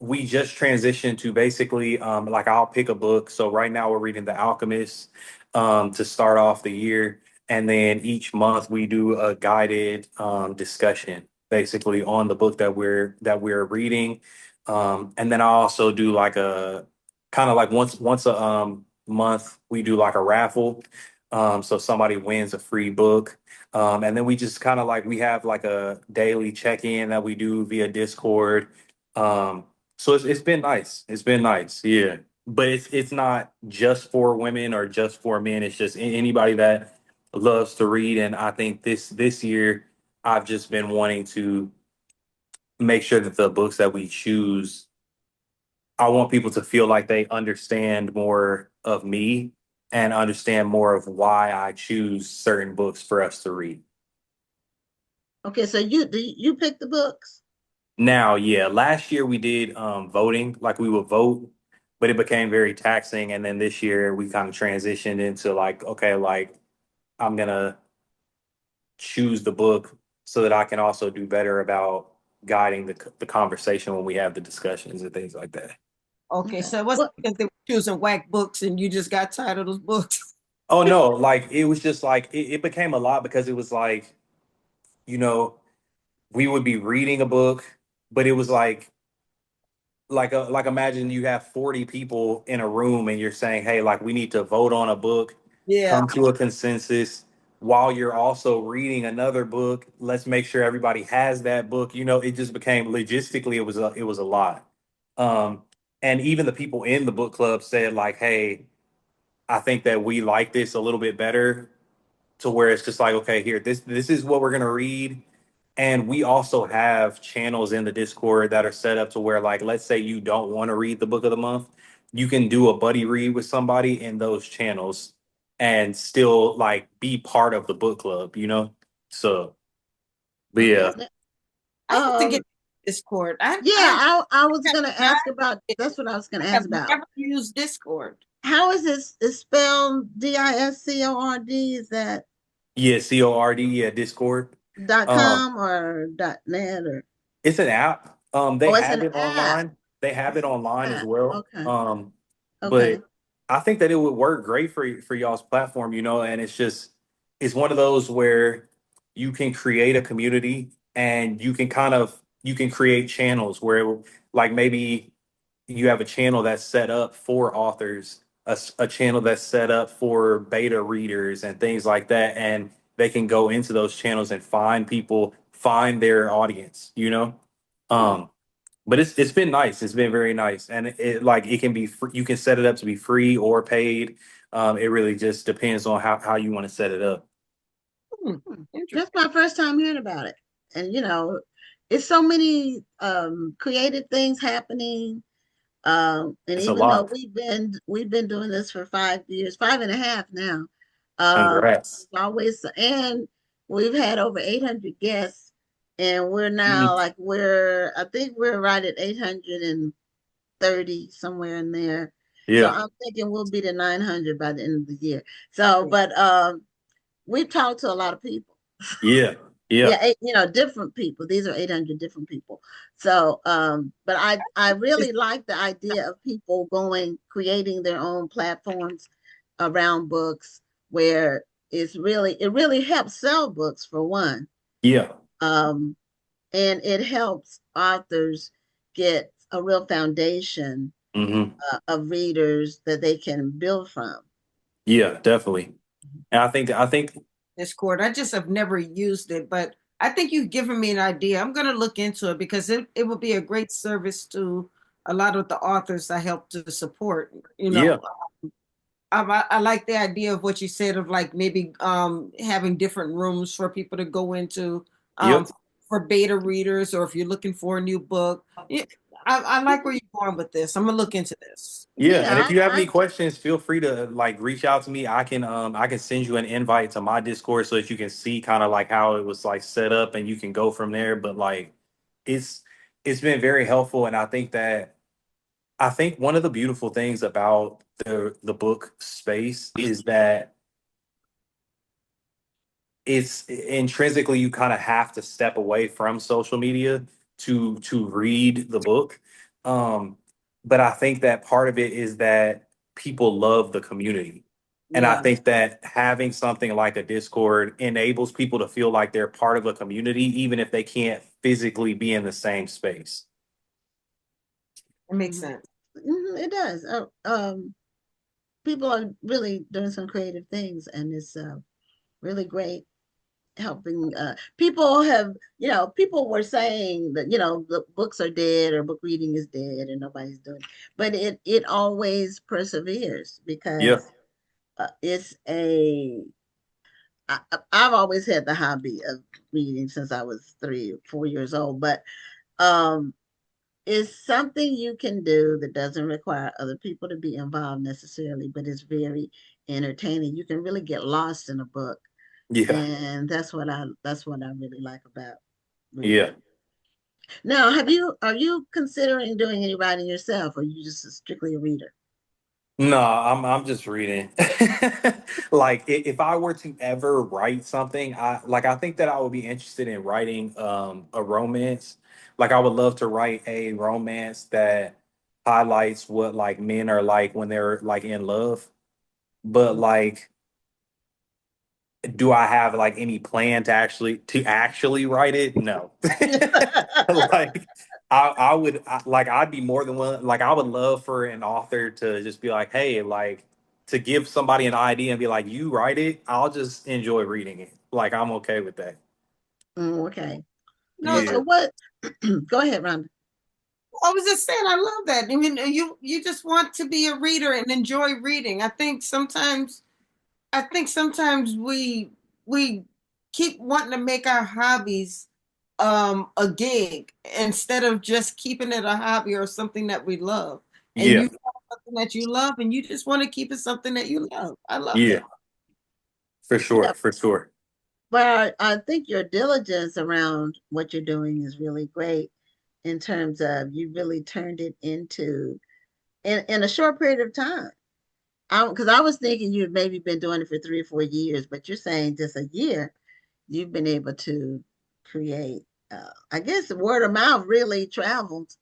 F: we just transitioned to basically like I'll pick a book. So right now we're reading The Alchemist to start off the year. And then each month we do a guided discussion basically on the book that we're reading. And then I also do like a kind of like once a month we do like a raffle. So somebody wins a free book. And then we just kind of like we have like a daily check-in that we do via Discord. So it's been nice. It's been nice, yeah. But it's not just for women or just for men. It's just anybody that loves to read. And I think this year I've just been wanting to make sure that the books that we choose, I want people to feel like they understand more of me and understand more of why I choose certain books for us to read.
B: Okay, so you pick the books?
F: Now, yeah, last year we did voting, like we would vote, but it became very taxing. And then this year we kind of transitioned into like, okay, like I'm gonna choose the book so that I can also do better about guiding the conversation when we have the discussions and things like that.
C: Okay,
B: Okay.
C: so it wasn't
B: Well,
C: because they were choosing whack books and you just got tired of those books.
F: Oh no, like it was just like it became a lot because it was like, you know, we would be reading a book, but it was like imagine you have 40 people in a room and you're saying, hey, like we need to vote on a book,
C: Yeah.
F: come to a consensus while you're also reading another book. Let's make sure everybody has that book. It just became logistically it was a lot. um and even the people in the book club said like, hey, I think that we like this a little bit better, to where it's just like, okay, here, this is what we're gonna read. And we also have channels in the Discord that are set up to where, like, let's say you don't want to read the book of the month, you can do a buddy read with somebody in those channels and still like be part of the book club. So, but
B: okay.
F: yeah,
C: I have to get
B: Um,
C: Discord.
B: yeah, I was gonna
C: I
B: ask about that's what I was gonna ask
C: have
B: about.
C: never used Discord.
B: How is this is spelled Discord? Is that
F: yeah, CORD, yeah, Discord. Um,
B: .com or .net or
F: it's an app. They
B: Oh, it's
F: have
B: an
F: it
B: app.
F: online. They have
B: It's
F: it
B: an
F: online as
B: app.
F: well.
B: Okay. Okay.
F: But I think that it would work great for y'all's platform, you know, and it's one of those where you can create a community and you can create channels where like maybe you have a channel that's set up for authors, a channel that's set up for beta readers and things like that, and they can go into those channels and find their audience, you know. Um, but it's been nice. It's been very nice, and it can be free. You can set it up to be free or paid. It really just depends on how you want to set it up.
B: That's my first time hearing about it. And it's so many creative things happening. And
F: It's a
B: even though
F: lot.
B: we've been doing this for 5 years, 5.5 now,
F: Congrats.
B: it's always, and we've had over 800 guests, and we're now
F: Mhm.
B: like I think we're right at 830 somewhere in there. So
F: Yeah,
B: I'm thinking we'll be to 900 by the end of the year. So, but we've talked to a lot of people.
F: yeah, yeah,
B: Yeah, different people. These are 800 different people. So, but I really like the idea of people creating their own platforms around books where it really helps sell books for one.
F: yeah.
B: Um, and it helps authors get a real foundation
F: Hmm.
B: of readers that they can build from.
F: Yeah, definitely. And I think
C: Discord. I just have never used it, but I think you've given me an idea. I'm going to look into it because it would be a great service to a lot of the authors I help to support.
F: yeah,
C: I like the idea of what you said of like maybe having different rooms for people to go into
F: yep.
C: for beta readers, or if you're looking for a new book. Yeah, I like where you're going with this. I'm gonna look into this.
F: Yeah, and
B: Yeah,
F: if you have any
B: I
F: questions, feel free to like reach out to me. I can send you an invite to my Discord so that you can see kind of like how it was like set up and you can go from there. But like it's it's been very helpful, and I think one of the beautiful things about the book space is that it's intrinsically you kind of have to step away from social media to read the book. Um, but I think that part of it is that people love the community. And I
C: Yeah,
F: think that having something like a Discord enables people to feel like they're part of a community, even if they can't physically be in the same space.
C: it makes
B: Mhm.
C: sense.
B: It does. People are really doing some creative things, and it's really great helping people were saying that the books are dead or book reading is dead and nobody's doing it. But it always perseveres
F: Yeah.
B: because it's a I've always had the hobby of reading since I was 3 or 4 years old, but um it's something you can do that doesn't require other people to be involved necessarily, but it's very entertaining. You can really get lost in a book,
F: Yeah.
B: and that's what I really like about reading.
F: Yeah.
B: Now, are you considering doing any writing yourself, or you just strictly a reader?
F: No, I'm just reading. Like if I were to ever write something, I think that I would be interested in writing a romance. Like I would love to write a romance that highlights what like men are like when they're like in love. But like do I have like any plan to actually write it? No. Like I'd be more than willing, like I would love for an author to just be like, hey, like to give somebody an idea and be like, you write it, I'll just enjoy reading it. Like I'm okay with that.
B: Okay.
C: No,
F: Yeah.
B: So what? Go ahead, Rhonda.
C: I was just saying, I love that. I mean, you just want to be a reader and enjoy reading. I think sometimes we keep wanting to make our hobbies a gig instead of just keeping it a hobby or something that we love. And
F: Yeah.
C: you found something that you love and you just want to keep it something that you love. I love
F: Yeah.
C: that.
F: For
B: Yeah,
F: sure. For sure.
B: but I think your diligence around what you're doing is really great in terms of you really turned it into in a short period of time. Because I was thinking you'd maybe been doing it for 3 or 4 years, but you're saying just a year, you've been able to create. I guess the word of mouth really travels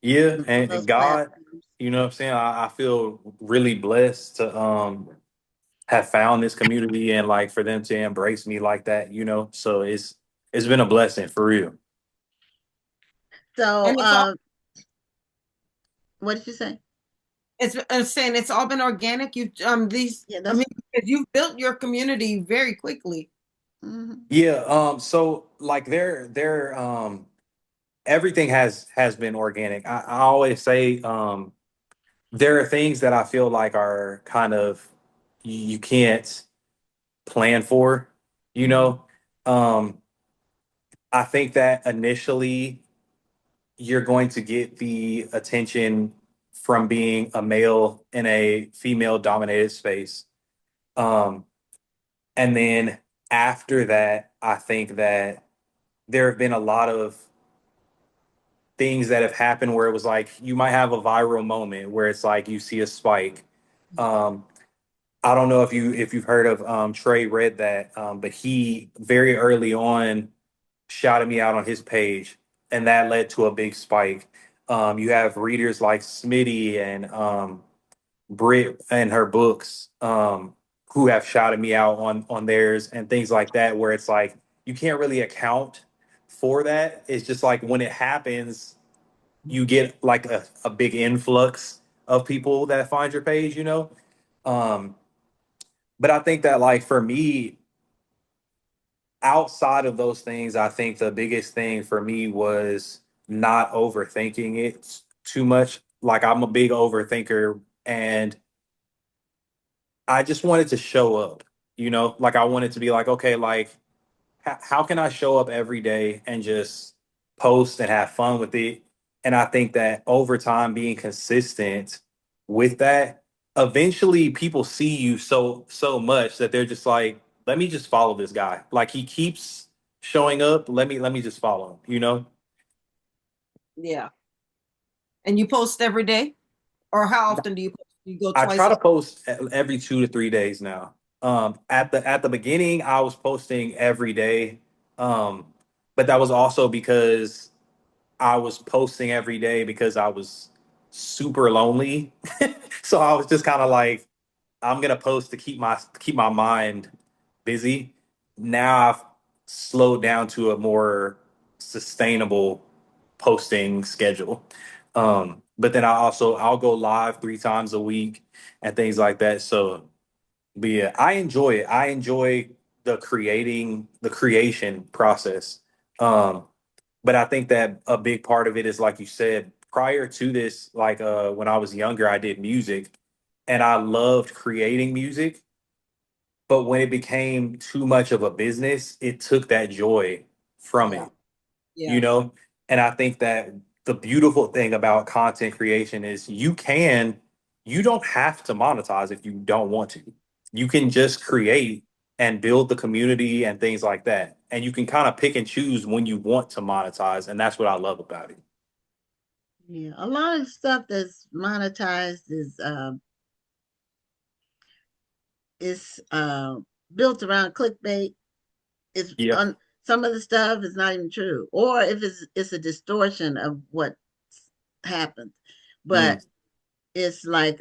F: Yeah,
B: on
F: and
B: those
F: God,
B: platforms.
F: you know what I'm saying? I feel really blessed to have found this community and like for them to embrace me like that, you know. So it's been a blessing for real.
B: So,
C: And it's all
B: what did you say?
C: I'm saying it's all been organic. You these
B: Yeah,
C: I mean,
B: that's.
C: because you've built your community very quickly.
B: Mhm.
F: Yeah, so like they're everything has been organic. I always say there are things that I feel like are kind of you can't plan for, you know. Um I think that initially you're going to get the attention from being a male in a female dominated space. Um, and then after that, I think that there have been a lot of things that have happened where it was like you might have a viral moment where it's like you see a spike. Um, I don't know if you've heard of Trey read that, but he very early on shouted me out on his page, and that led to a big spike. You have readers like Smitty and Britt and her books who have shouted me out on theirs and things like that, where it's like you can't really account for that. It's just like when it happens, you get like a big influx of people that find your page, you know. Um, but I think that like for me, outside of those things, I think the biggest thing for me was not overthinking it too much. Like I'm a big overthinker and I just wanted to show up, you know, like I wanted to be like, okay, like how can I show up every day and just post and have fun with it? And I think that over time, being consistent with that, eventually people see you so much that they're just like, let me just follow this guy. Like he keeps showing up. Let me just follow him. You know,
C: Yeah. And you post every day, or how often do you post? You go
F: I
C: twice
F: try
C: a
F: to post every 2 to 3 days now. At the beginning, I was posting every day, um, but that was also because I was posting every day because I was super lonely. So I was just kind of like, I'm gonna post to keep my mind busy. Now I've slowed down to a more sustainable posting schedule. But then I'll go live 3 times a week and things like that. So but yeah, I enjoy it. I enjoy the creation process. Um, but I think that a big part of it is like you said, prior to this, like when I was younger, I did music and I loved creating music. But when it became too much of a business, it took that joy from
C: Yeah.
F: it, you
C: Yeah.
F: know? And I think that the beautiful thing about content creation is you don't have to monetize if you don't want to. You can just create and build the community and things like that. And you can kind of pick and choose when you want to monetize. And that's what I love about it.
B: Yeah, a lot of stuff that's monetized is built around clickbait. It's
F: Yeah.
B: on some of the stuff is not even true, or if it's a distortion of what happened.
F: Mm.
B: But it's like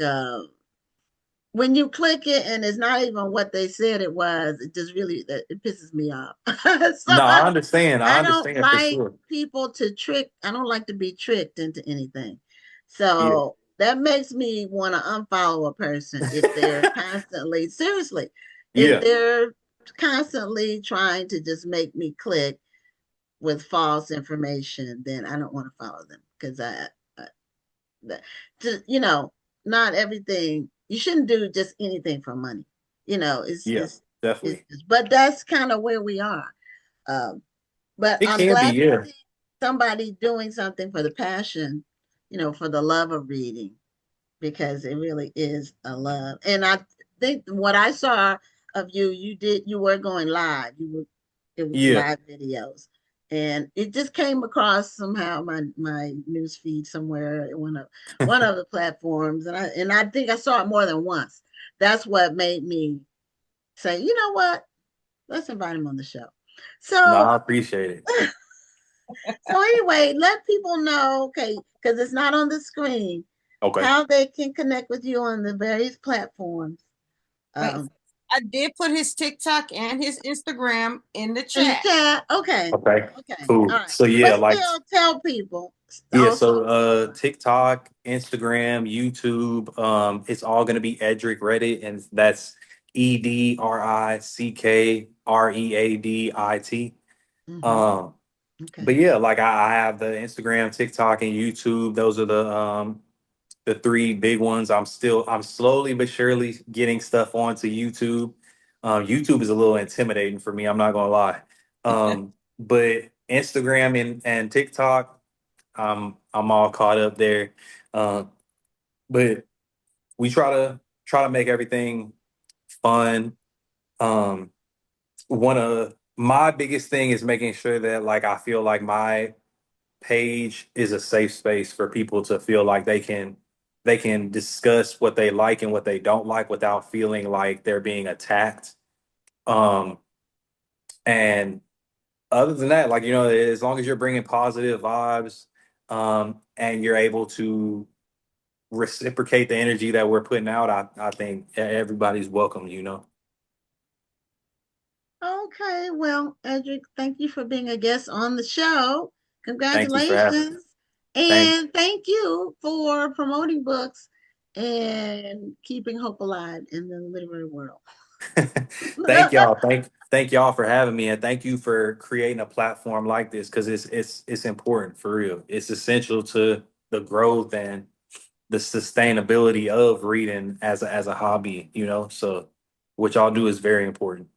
B: when you click it and it's not even what they said it was, it just really it pisses me off. So
F: No, I understand. I
B: I don't
F: understand for
B: like
F: sure.
B: people to trick. I don't like to be tricked into anything.
F: Yeah.
B: So that makes me want to unfollow a person if they're constantly, seriously, if
F: Yeah.
B: they're constantly trying to just make me click with false information, then I don't want to follow them because you know, not everything you shouldn't do just anything for money. You know,
F: Yeah. Definitely.
B: but that's kind of where we are. Um, but
F: It
B: I'm
F: can be.
B: glad to
F: Yeah.
B: see somebody doing something for the passion, you know, for the love of reading, because it really is a love. And I think what I saw of you, you were going live. It was
F: Yeah.
B: live videos. And it just came across somehow my news feed somewhere in one of the platforms. And I think I saw it more than once. That's what made me say, you know what? Let's invite him on the show.
F: No,
B: So
F: I appreciate it.
B: So anyway, let people know, okay, because it's not on the screen,
F: Okay.
B: how they can connect with you on the various platforms.
C: Right. I did put his TikTok and his Instagram in the
B: In the
C: chat.
B: chat. Okay.
F: Okay.
B: Okay.
F: Cool.
B: All right.
F: So yeah,
B: But
F: like
B: still tell people.
F: yeah,
B: Also,
F: so TikTok, Instagram, YouTube, it's all gonna be Edrick Reddit, and that's EDRICKREADIT.
B: mhm,
F: Um,
B: okay.
F: but yeah, like I have the Instagram, TikTok, and YouTube. Those are the three big ones. I'm slowly but surely getting stuff onto YouTube. YouTube is a little intimidating for me, I'm not gonna lie. But Instagram and TikTok, I'm all caught up there. But we try to make everything fun. Um, one of my biggest thing is making sure that like I feel like my page is a safe space for people to feel like they can discuss what they like and what they don't like without feeling like they're being attacked. Um, and other than that, like as long as you're bringing positive vibes, and you're able to reciprocate the energy that we're putting out, I think everybody's welcome.
B: Okay. Well, Edric, thank you for being a guest on the show.
F: Thank you for having me.
B: Congratulations.
F: Thank
B: And thank you for promoting books and keeping hope alive in the literary world.
F: thank y'all. Thank y'all for having me, and thank you for creating a platform like this because it's important for real. It's essential to the growth and the sustainability of reading as a hobby. So what y'all do is very important.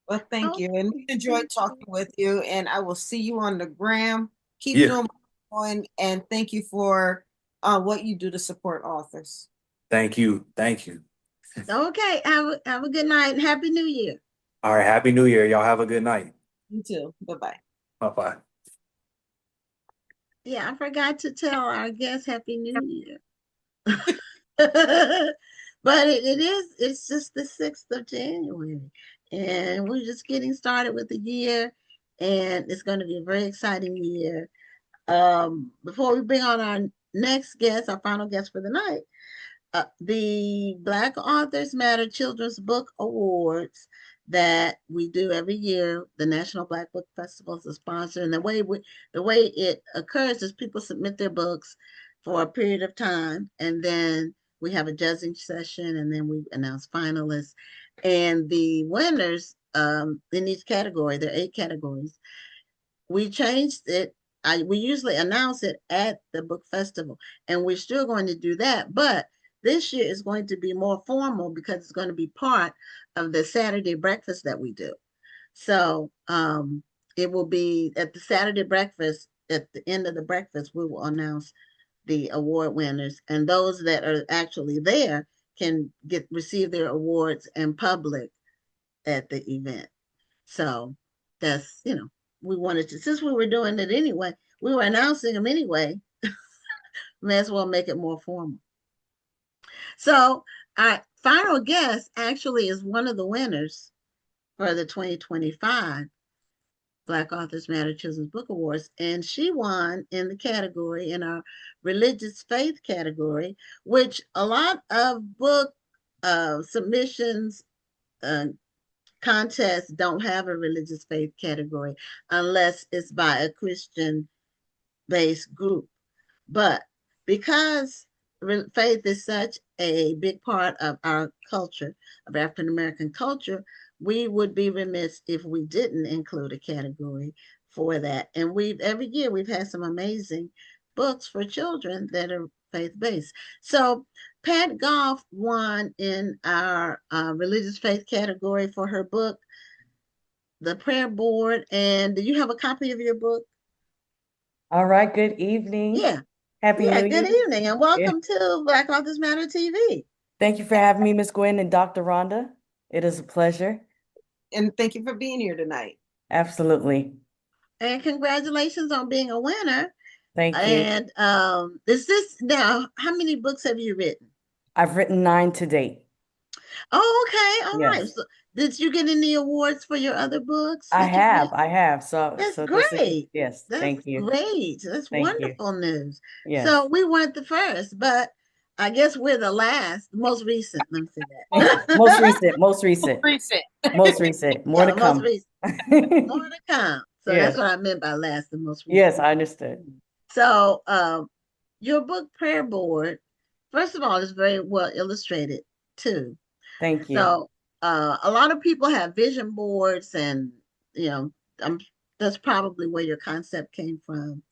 C: Well, thank
B: Oh,
C: you. And we enjoyed
B: thank
C: talking
B: you.
C: with you. And I will see you on the gram. Keep
F: Yeah.
C: doing what you're doing. And thank you for what you do to support authors.
F: Thank you. Thank you.
B: Okay. Have a good night and Happy New Year.
F: All right. Happy New Year. Y'all have a good night.
C: You too. Bye-bye.
F: Bye bye.
B: Yeah, I forgot to tell our guests Happy New Year. But it's just the 6th of January. And we're just getting started with the year. And it's going to be a very exciting year. Before we bring on our next guest, our final guest for the night, the Black Authors Matter Children's Book Awards that we do every year. The National Black Book Festival is a sponsor, and the way it occurs is people submit their books for a period of time, and then we have a judging session, and then we announce finalists and the winners in each category. There are 8 categories. We changed it. We usually announce it at the book festival, and we're still going to do that. But this year is going to be more formal because it's going to be part of the Saturday breakfast that we do. So it will be at the Saturday breakfast. At the end of the breakfast, we will announce the award winners, and those that are actually there can receive their awards in public at the event. So that's, we wanted to, since we were doing it anyway, we were announcing them anyway, may as well make it more formal. So our final guest actually is one of the winners for the 2025 Black Authors Matter Children's Book Awards, and she won in the category, in our religious faith category, which a lot of book submissions, contests don't have a religious faith category unless it's by a Christian based group. But because faith is such a big part of our culture, of African American culture, we would be remiss if we didn't include a category for that. And every year we've had some amazing books for children that are faith based. So Pat Goffe won in our religious faith category for her book, The Prayer Board. And do you have a copy of your book?
G: All right, good evening.
B: Yeah.
G: Happy
B: Yeah,
G: New
B: good
G: Year.
B: evening and
G: Yeah.
B: welcome to Black Authors Matter TV.
G: Thank you for having me, Miss Gwen and Dr. Rhonda. It is a pleasure.
C: And thank you for being here tonight.
G: Absolutely.
B: And congratulations on being a winner.
G: Thank you.
B: And is this now, how many books have you written?
G: I've written 9 to date.
B: Oh, okay. All right.
G: Yes,
B: So did you get any awards for your other books
G: I
B: that you've
G: have.
B: written?
G: I have. So,
B: That's
G: so this is,
B: great.
G: yes,
B: That's
G: thank you.
B: great. That's
G: Thank you.
B: wonderful news.
G: Yes.
B: So we weren't the first, but I guess we're the last, most recent. Let me say
G: Most
B: that.
G: recent, most recent,
C: Recent.
G: most recent. More
B: Yeah,
G: to
B: the most
G: come.
B: recent. More to come. So that's
G: Yes.
B: what I meant by last, the most recent.
G: Yes, I understood.
B: So your book Prayer Board, first of all, is very well illustrated too.
G: Thank you.
B: So a lot of people have vision boards, and you know, um, that's probably where your concept came from.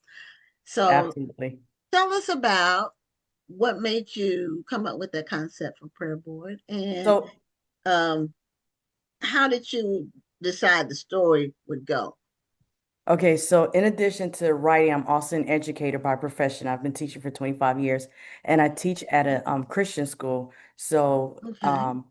B: So
G: Absolutely.
B: tell us about what made you come up with that concept for Prayer Board, and
G: So,
B: um, how did you decide the story would go?
G: okay, so in addition to writing, I'm also an educator by profession. I've been teaching for 25 years, and I teach at a Christian school. So,
B: Okay.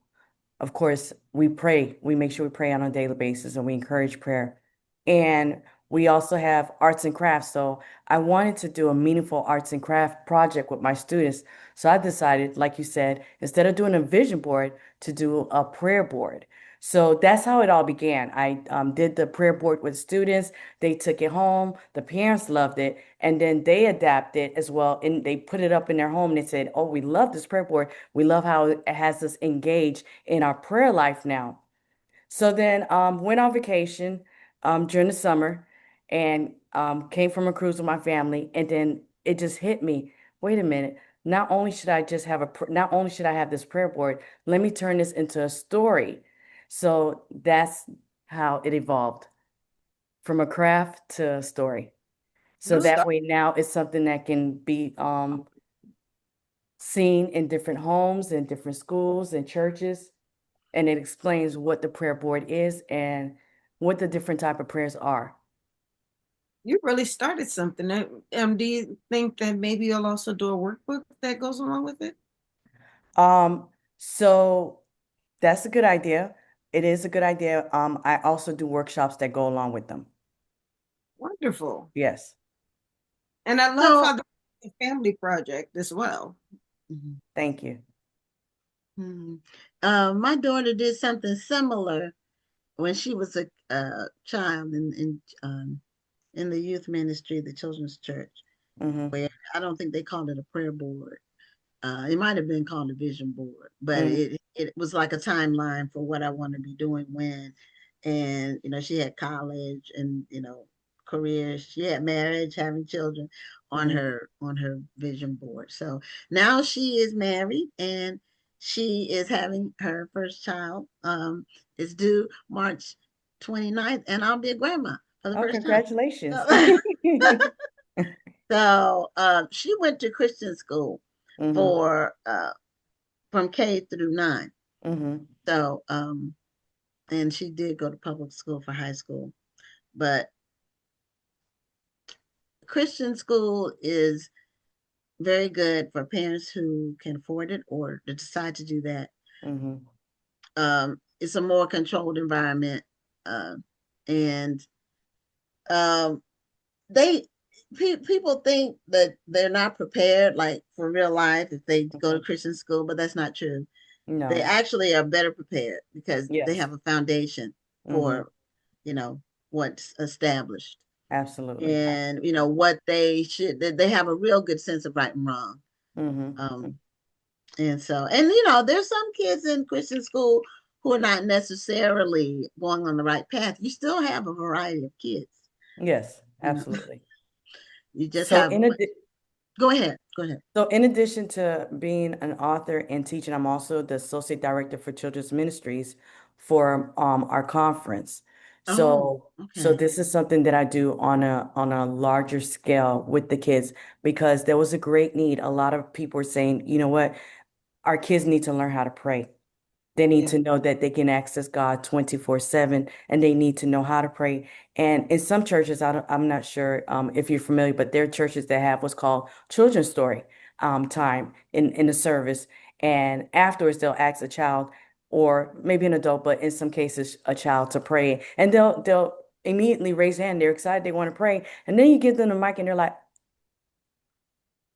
G: of course, we pray. We make sure we pray on a daily basis and we encourage prayer. And we also have arts and crafts. So I wanted to do a meaningful arts and craft project with my students. So I decided, like you said, instead of doing a vision board, to do a prayer board. So that's how it all began. I did the prayer board with students. They took it home. The parents loved it. And then they adapted as well. And they put it up in their home. And they said, oh, we love this prayer board. We love how it has us engaged in our prayer life now. So then went on vacation during the summer and came from a cruise with my family. And then it just hit me. Wait a minute. Not only should I just have not only should I have this prayer board, let me turn this into a story. So that's how it evolved from a craft to a story. So
C: You
G: that
C: start.
G: way now it's something that can be seen in different homes and different schools and churches, and it explains what the prayer board is and what the different type of prayers are.
C: You really started something. Do you think that maybe you'll also do a workbook that goes along with it?
G: So that's a good idea. It is a good idea. I also do workshops that go along with them.
C: Wonderful.
G: Yes.
C: And I love
B: So
C: how the family project as well.
B: mhm,
G: Thank you.
B: mhm. My daughter did something similar when she was a child in the youth ministry, the children's church,
G: Mm-hmm.
B: where I don't think they called it a prayer board. It might have been called a vision board, but
G: Mm-hmm.
B: it was like a timeline for what I want to be doing when. And she had college and career. She had marriage, having children
G: Mm-hmm.
B: on her vision board. So now she is married and she is having her first child. It's due March 29th, and I'll be a grandma for the
G: Oh,
B: first time.
G: congratulations.
B: So, so she went to Christian school
G: Mm-hmm.
B: for from K through 9.
G: Mm-hmm.
B: So and she did go to public school for high school. But Christian school is very good for parents who can afford it or to decide to do that.
G: Mm-hmm.
B: It's a more controlled environment, and um, they people think that they're not prepared, like for real life, if they go to
G: Mm-hmm.
B: Christian school, but that's not true. They
G: No.
B: actually are better prepared because they
G: Yes.
B: have a foundation
G: Mm-hmm.
B: for what's established,
G: Absolutely.
B: and what they have a real good sense of right and wrong.
G: Mm-hmm.
B: um and so, and there's some kids in Christian school who are not necessarily going on the right path. You still have a variety of kids.
G: Yes,
B: you know
G: absolutely.
B: you just
G: So
B: have
G: in addition,
B: go ahead.
G: So in addition to being an author and teaching, I'm also the associate director for children's ministries for our conference.
B: Oh,
G: So
B: okay.
G: this is something that I do on a larger scale with the kids because there was a great need. A lot of people were saying, you know what, our kids need to learn how to pray. They need
B: Yeah.
G: to know that they can access God 24/7 and they need to know how to pray. And in some churches, I'm not sure if you're familiar, but there are churches that have what's called children's story time in the service. And afterwards, they'll ask a child or maybe an adult, but in some cases, a child to pray. And they'll immediately raise their hand. They're excited. They want to pray. And then you give them the mic and they're like,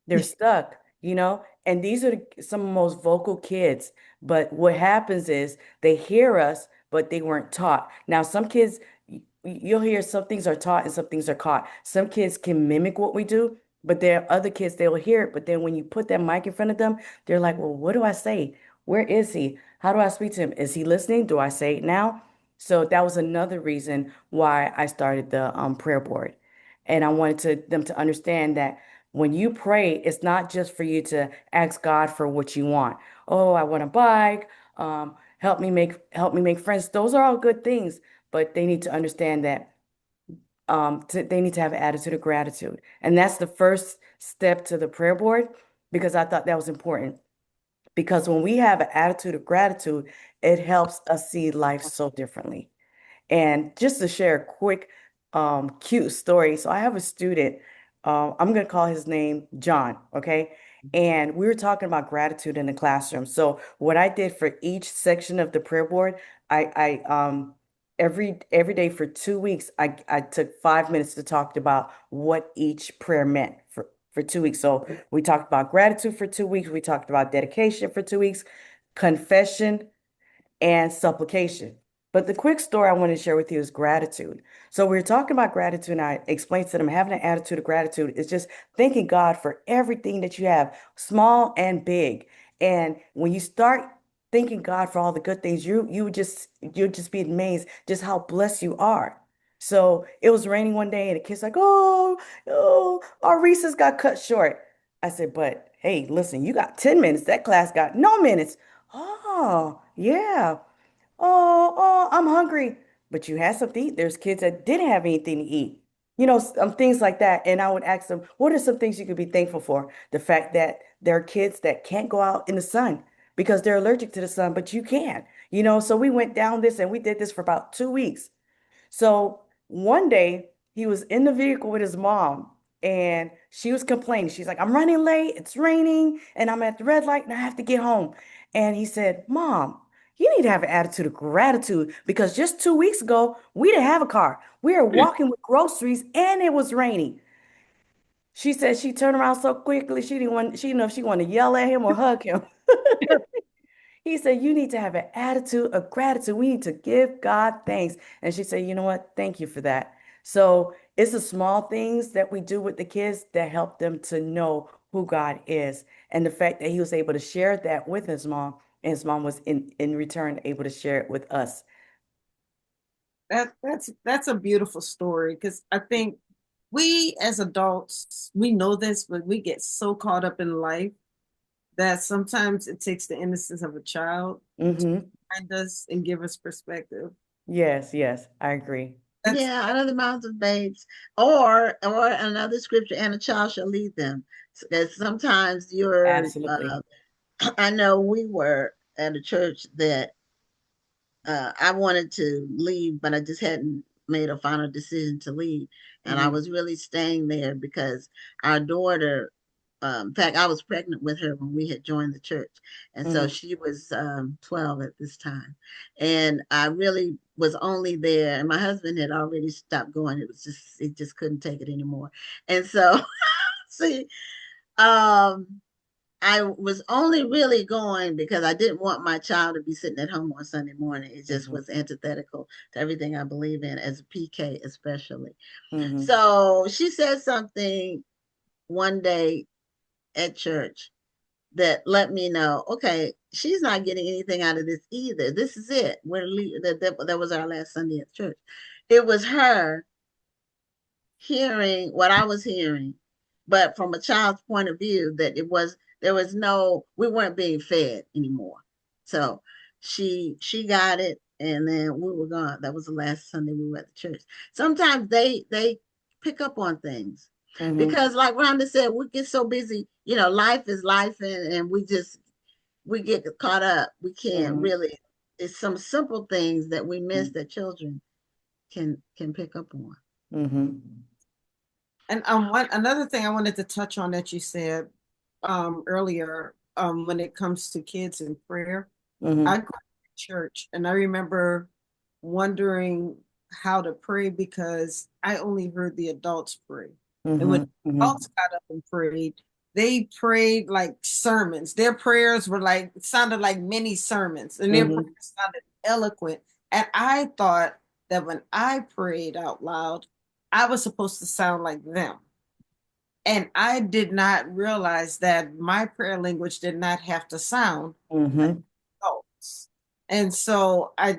G: they're stuck. you know, and these are some of the most vocal kids. But what happens is they hear us, but they weren't taught. Now, some kids, you'll hear some things are taught and some things are caught. Some kids can mimic what we do, but there are other kids, they will hear it. But then when you put that mic in front of them, they're like, well, what do I say? Where is he? How do I speak to him? Is he listening? Do I say it now? So that was another reason why I started the prayer board. And I wanted them to understand that when you pray, it's not just for you to ask God for what you want. Oh, I want a bike. Help me make friends. Those are all good things, but they need to understand that they need to have an attitude of gratitude. And that's the first step to the prayer board because I thought that was important. Because when we have an attitude of gratitude, it helps us see life so differently. And just to share a quick, cute story. So I have a student, I'm going to call his name John, okay? And we were talking about gratitude in the classroom. So what I did for each section of the prayer board, every day for 2 weeks, I took 5 minutes to talk about what each prayer meant for 2 weeks. So we talked about gratitude for 2 weeks. We talked about dedication for 2 weeks, confession, and supplication. But the quick story I want to share with you is gratitude. So we are talking about gratitude, and I explained to them having an attitude of gratitude is just thanking God for everything that you have, small and big. And when you start thanking God for all the good things, you'll just be amazed just how blessed you are. So it was raining one day, and the kid's like, "Oh, our recess got cut short." I said, "But hey, listen, you got 10 minutes. That class got no minutes." Oh, yeah. I'm hungry. But you had something to eat. There's kids that didn't have anything to eat. Things like that. And I would ask them, what are some things you could be thankful for? The fact that there are kids that can't go out in the sun because they're allergic to the sun, but you can. So we went down this and we did this for about 2 weeks. So one day he was in the vehicle with his mom and she was complaining. She's like, I'm running late, it's raining, and I'm at the red light and I have to get home. And he said, Mom, you need to have an attitude of gratitude because just 2 weeks ago, we didn't have a car. We were walking with groceries and it was raining. She said she turned around so quickly, she didn't know if she wanted to yell at him or hug him. He said, you need to have an attitude of gratitude. We need to give God thanks. And she said, you know what? Thank you for that. So it's the small things that we do with the kids that help them to know who God is. And the fact that he was able to share that with his mom, and his mom was in return able to share it with us.
C: That's a beautiful story because I think we as adults, we know this, but we get so caught up in life that sometimes it takes the innocence of a child to find us and give us perspective.
G: Yes, I agree.
B: Yeah, out of the mouths of babes, or another scripture, and a child shall lead them. Because sometimes
G: Absolutely.
B: I know we were at a church that I wanted to leave, but I just hadn't made a final decision to leave. And I was really staying there because our daughter, in fact, I was pregnant with her when we had joined the church. And so she was 12 at this time. And I really was only there, and my husband had already stopped going. He just couldn't take it anymore. And so, see, I was only really going because I didn't want my child to be sitting at home on Sunday morning. It just was antithetical to everything I believe in, as a PK especially. So she said something one day at church that let me know, okay, she's not getting anything out of this either. This is it. That was our last Sunday at church. It was her hearing what I was hearing, but from a child's point of view, that we weren't being fed anymore. So she got it, and then we were gone. That was the last Sunday we were at the church. Sometimes they pick up on things because, like Rhonda said, we get so busy. Life is life, and we get caught up. We can't really. It's some simple things that we miss that children can pick up on.
C: And another thing I wanted to touch on that you said earlier, when it comes to kids in prayer, I grew up in church, and I remember wondering how to pray because I only heard the adults pray. And when adults got up and prayed, they prayed like sermons. Their prayers were like, sounded like mini sermons, and their
G: Mm-hmm.
C: prayers sounded eloquent. And I thought that when I prayed out loud, I was supposed to sound like them. And I did not realize that my prayer language did not have to sound like
G: Mm-hmm.
C: adults. And so I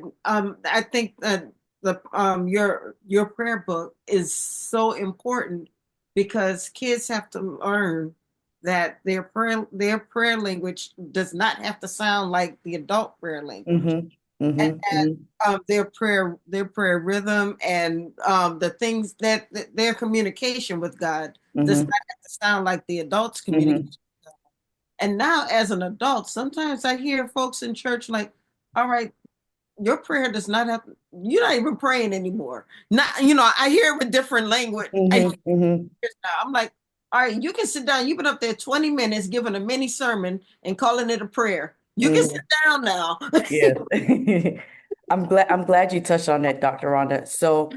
C: think that your prayer book is so important because kids have to learn that their prayer language does not have to sound like the adult prayer language.
G: Mm-hmm. Mm-hmm.
C: And their prayer rhythm and the things that their communication with God does
G: Mm-hmm.
C: not have to sound like the adults'
G: Mm-hmm.
C: communication. And now, as an adult, sometimes I hear folks in church like, "All right, your prayer does not have. You're not even praying anymore." Not, I hear it with different language. I hear
G: Mm-hmm. Mm-hmm.
C: it now. I'm like, "All right, you can sit down. You've been up there 20 minutes giving a mini sermon and calling it a prayer. You can
G: Mm-hmm.
C: sit down now."
G: Yes. I'm glad you touched on that, Dr. Rhonda. So,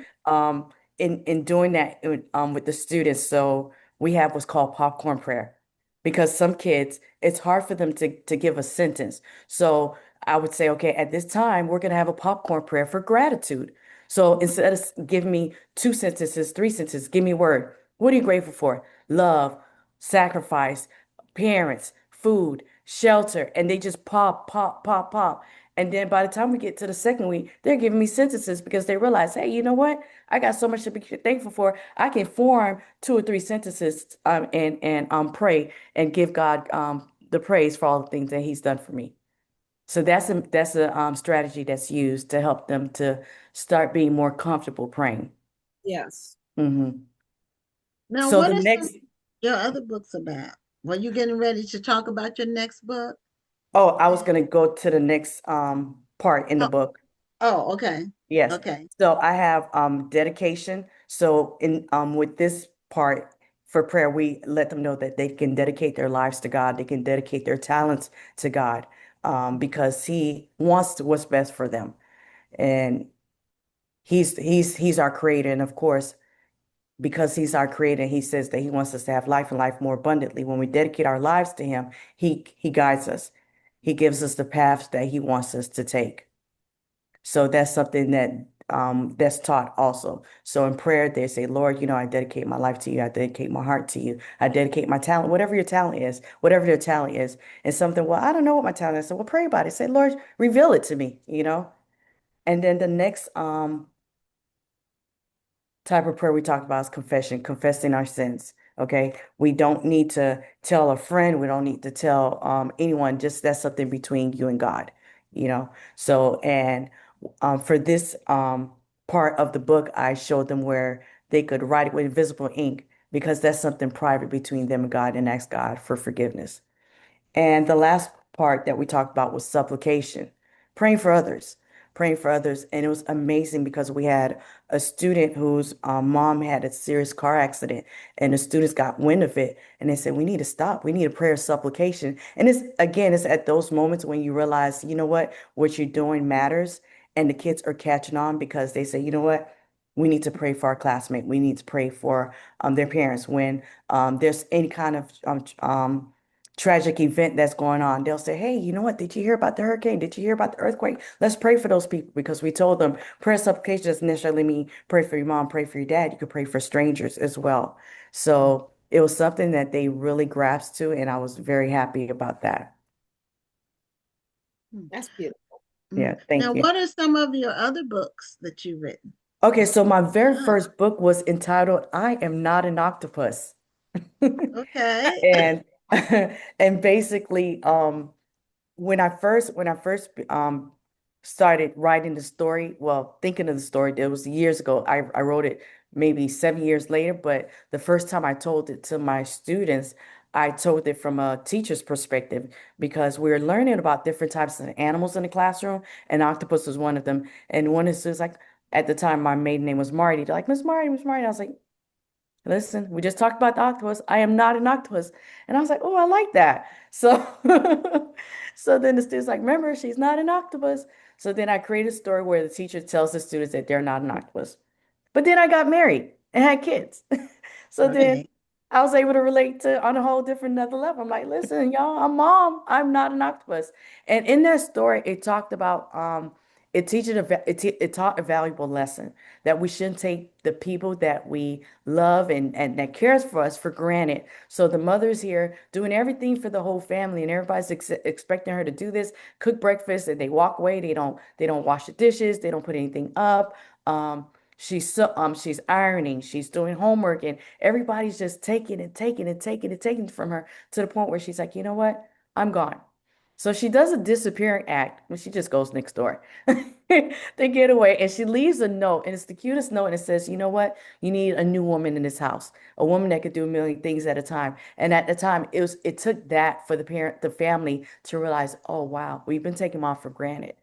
G: in doing that with the students, so we have what's called popcorn prayer because some kids, it's hard for them to give a sentence. So I would say, okay, at this time, we're gonna have a popcorn prayer for gratitude. So instead of giving me two sentences, three sentences, give me a word. What are you grateful for? Love, sacrifice, parents, food, shelter, and they just pop, pop, pop, pop. And then by the time we get to the second week, they're giving me sentences because they realize, hey, you know what? I got so much to be thankful for. I can form two or three sentences and pray and give God the praise for all the things that He's done for me. So that's a strategy that's used to help them to start being more comfortable praying.
C: Yes.
G: Hmm.
B: Now,
G: So
B: what
G: the
B: are some
G: next,
B: of your other books about? Were you getting ready to talk about your next book?
G: oh, I was going to go to the next part in the
B: Oh,
G: book.
B: oh, okay.
G: Yes.
B: Okay.
G: So I have dedication. So in with this part for prayer, we let them know that they can dedicate their lives to God. They can dedicate their talents to God because He wants what's best for them. And He's our creator. And of course, because He's our creator, He says that He wants us to have life and life more abundantly. When we dedicate our lives to Him, He guides us. He gives us the paths that He wants us to take. So that's something that's taught also. So in prayer, they say, Lord, I dedicate my life to you. I dedicate my heart to you. I dedicate my talent, whatever your talent is, whatever your talent is. And something, well, I don't know what my talent is. So well, pray about it. Say, Lord, reveal it to me. And then the next type of prayer we talk about is confession, confessing our sins. Okay. We don't need to tell a friend. We don't need to tell anyone. Just that's something between you and God. So, and for this part of the book, I showed them where they could write it with invisible ink because that's something private between them and God and ask God for forgiveness. And the last part that we talked about was supplication, praying for others, praying for others. And it was amazing because we had a student whose mom had a serious car accident, and the students got wind of it. And they said, we need to stop. We need a prayer of supplication. And it's at those moments when you realize, you know what you're doing matters. And the kids are catching on because they say, you know what? We need to pray for our classmate. We need to pray for their parents. When there's any kind of tragic event that's going on, they'll say, hey, you know what? Did you hear about the hurricane? Did you hear about the earthquake? Let's pray for those people because we told them prayer supplication doesn't necessarily mean pray for your mom, pray for your dad. You could pray for strangers as well. So it was something that they really grasped to, and I was very happy about that.
C: That's beautiful.
G: Yeah,
B: Now,
G: thank you.
B: what are some of your other books that you've written?
G: Okay, so my very
B: Ah,
G: first book was entitled I Am Not an Octopus.
B: okay.
G: And and basically when I first started writing the story, well, thinking of the story, it was years ago. I wrote it maybe 7 years later, but the first time I told it to my students, I told it from a teacher's perspective because we were learning about different types of animals in the classroom, and octopus was one of them. And one of the students, like at the time, my maiden name was Marty. They're like, Miss Marty, Miss Marty. I was like, listen, we just talked about the octopus. I am not an octopus. And I was like, oh, I like that. So so then the student's like, remember, she's not an octopus. So then I created a story where the teacher tells the students that they're not an octopus. But then I got married and had kids. So then
B: Right.
G: I was able to relate to on a whole different another level. I'm like, listen, y'all, I'm mom. I'm not an octopus. And in that story, it talked about it taught a valuable lesson that we shouldn't take the people that we love and that cares for us for granted. So the mother's here doing everything for the whole family, and everybody's expecting her to do this, cook breakfast, and they walk away. They don't wash the dishes. They don't put anything up. She's ironing, she's doing homework, and everybody's just taking and taking and taking and taking from her to the point where she's like, you know what? I'm gone. So she does a disappearing act when she just goes next door. They get away and she leaves a note, and it's the cutest note, and it says, you know what? You need a new woman in this house, a woman that could do a million things at a time. And at the time, it took that for the family to realize, oh wow, we've been taking mom for granted.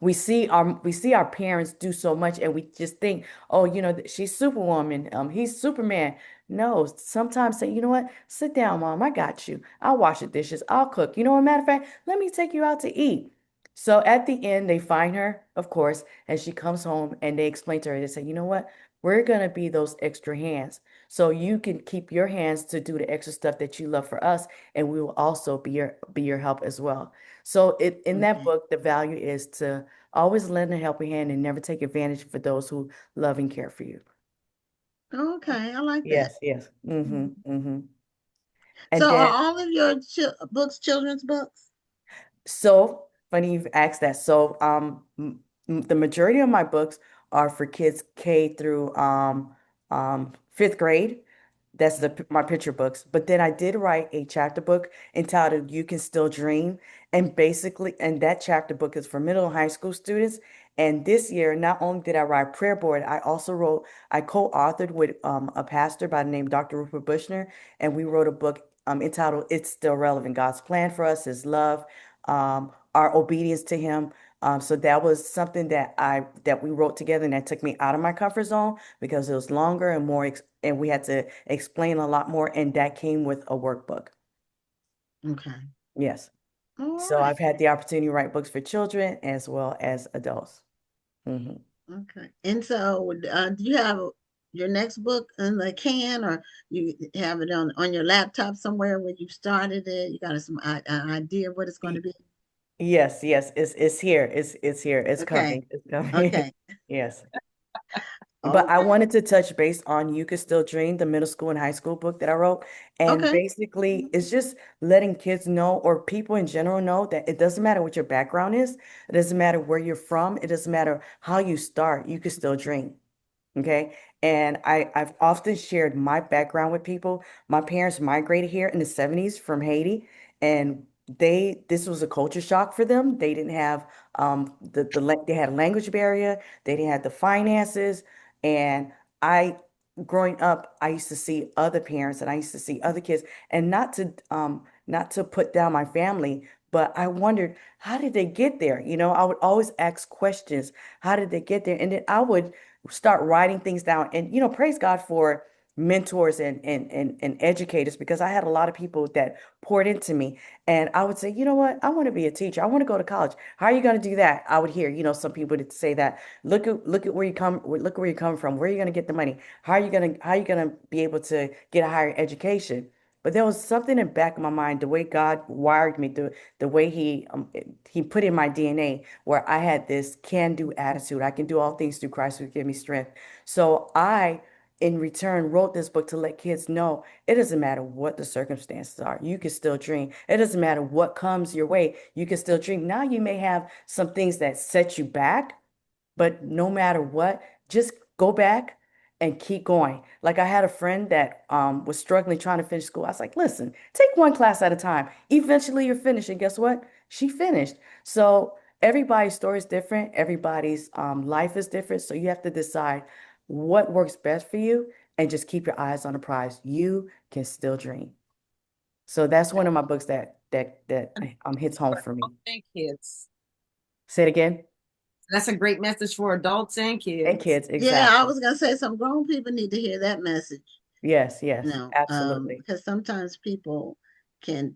G: We see our parents do so much, and we just think, oh, she's Superwoman, he's Superman. No, sometimes say, you know what? Sit down, mom. I got you. I'll wash the dishes. I'll cook. A matter of fact, let me take you out to eat. So at the end, they find her, of course, and she comes home, and they explain to her, they say, you know what? We're gonna be those extra hands. So you can keep your hands to do the extra stuff that you love for us, and we will also be your help as well. So in that
B: Okay.
G: book, the value is to always lend a helping hand and never take advantage for those who love and care for you.
B: Okay, I like that.
G: Yes, yes. Mm-hmm,
B: Mhm.
G: mm-hmm. And
B: So are
G: then,
B: all of your books children's books?
G: so funny you've asked that. So, the majority of my books are for kids K through fifth grade. That's my picture books. But then I did write a chapter book entitled "You Can Still Dream," and that chapter book is for middle and high school students. And this year, not only did I write prayer board, I co-authored with a pastor by the name Dr. Rupert Bushner, and we wrote a book entitled "It's Still Relevant: God's Plan for Us, His Love, our obedience to Him." So that was something that we wrote together, and that took me out of my comfort zone because it was longer and more, and we had to explain a lot more, and that came with a workbook.
B: Okay.
G: Yes.
B: All
G: So
B: right.
G: I've had the opportunity to write books for children as well as adults. Hmm.
B: Okay. And so, do you have your next book in the can, or you have it on your laptop somewhere where you started it? You got an idea of what it's going to be?
G: Yes, yes, it's here. It's here. It's
B: Okay.
G: coming. It's coming.
B: Okay.
G: Yes. But I
B: Okay.
G: wanted to touch base on You Could Still Dream, the middle school and high school book that I wrote. And
B: Okay.
G: basically, it's just letting kids know, or people in general know, that it doesn't matter what your background is. It doesn't matter where you're from. It doesn't matter how you start. You could still dream. Okay. And I've often shared my background with people. My parents migrated here in the 70s from Haiti, and this was a culture shock for them. They didn't have they had a language barrier, they didn't have the finances. And I growing up, I used to see other parents, and I used to see other kids, and not to put down my family, but I wondered, how did they get there? I would always ask questions. How did they get there? And then I would start writing things down, and praise God for mentors and educators, because I had a lot of people that poured into me. And I would say, you know what, I want to be a teacher, I want to go to college. How are you going to do that? I would hear some people that say that, look at where you come from, where are you going to get the money, how are you going to be able to get a higher education? But there was something in the back of my mind, the way God wired me, the way he put in my DNA, where I had this can-do attitude. I can do all things through Christ who give me strength. So I, in return, wrote this book to let kids know it doesn't matter what the circumstances are. You can still dream. It doesn't matter what comes your way. You can still dream. Now you may have some things that set you back, but no matter what, just go back and keep going. Like, I had a friend that was struggling trying to finish school. I was like, listen, take one class at a time. Eventually you're finished. And guess what? She finished. So everybody's story is different. Everybody's life is different. So you have to decide what works best for you, and just keep your eyes on the prize. You can still dream. So that's one of my books that hits home for me.
C: And kids.
G: Say it again.
C: That's a great message for adults and
G: And
C: kids.
G: kids,
B: Yeah, I
G: exactly.
B: was gonna say some grown people need to hear that message.
G: Yes, yes, absolutely.
B: Because sometimes people can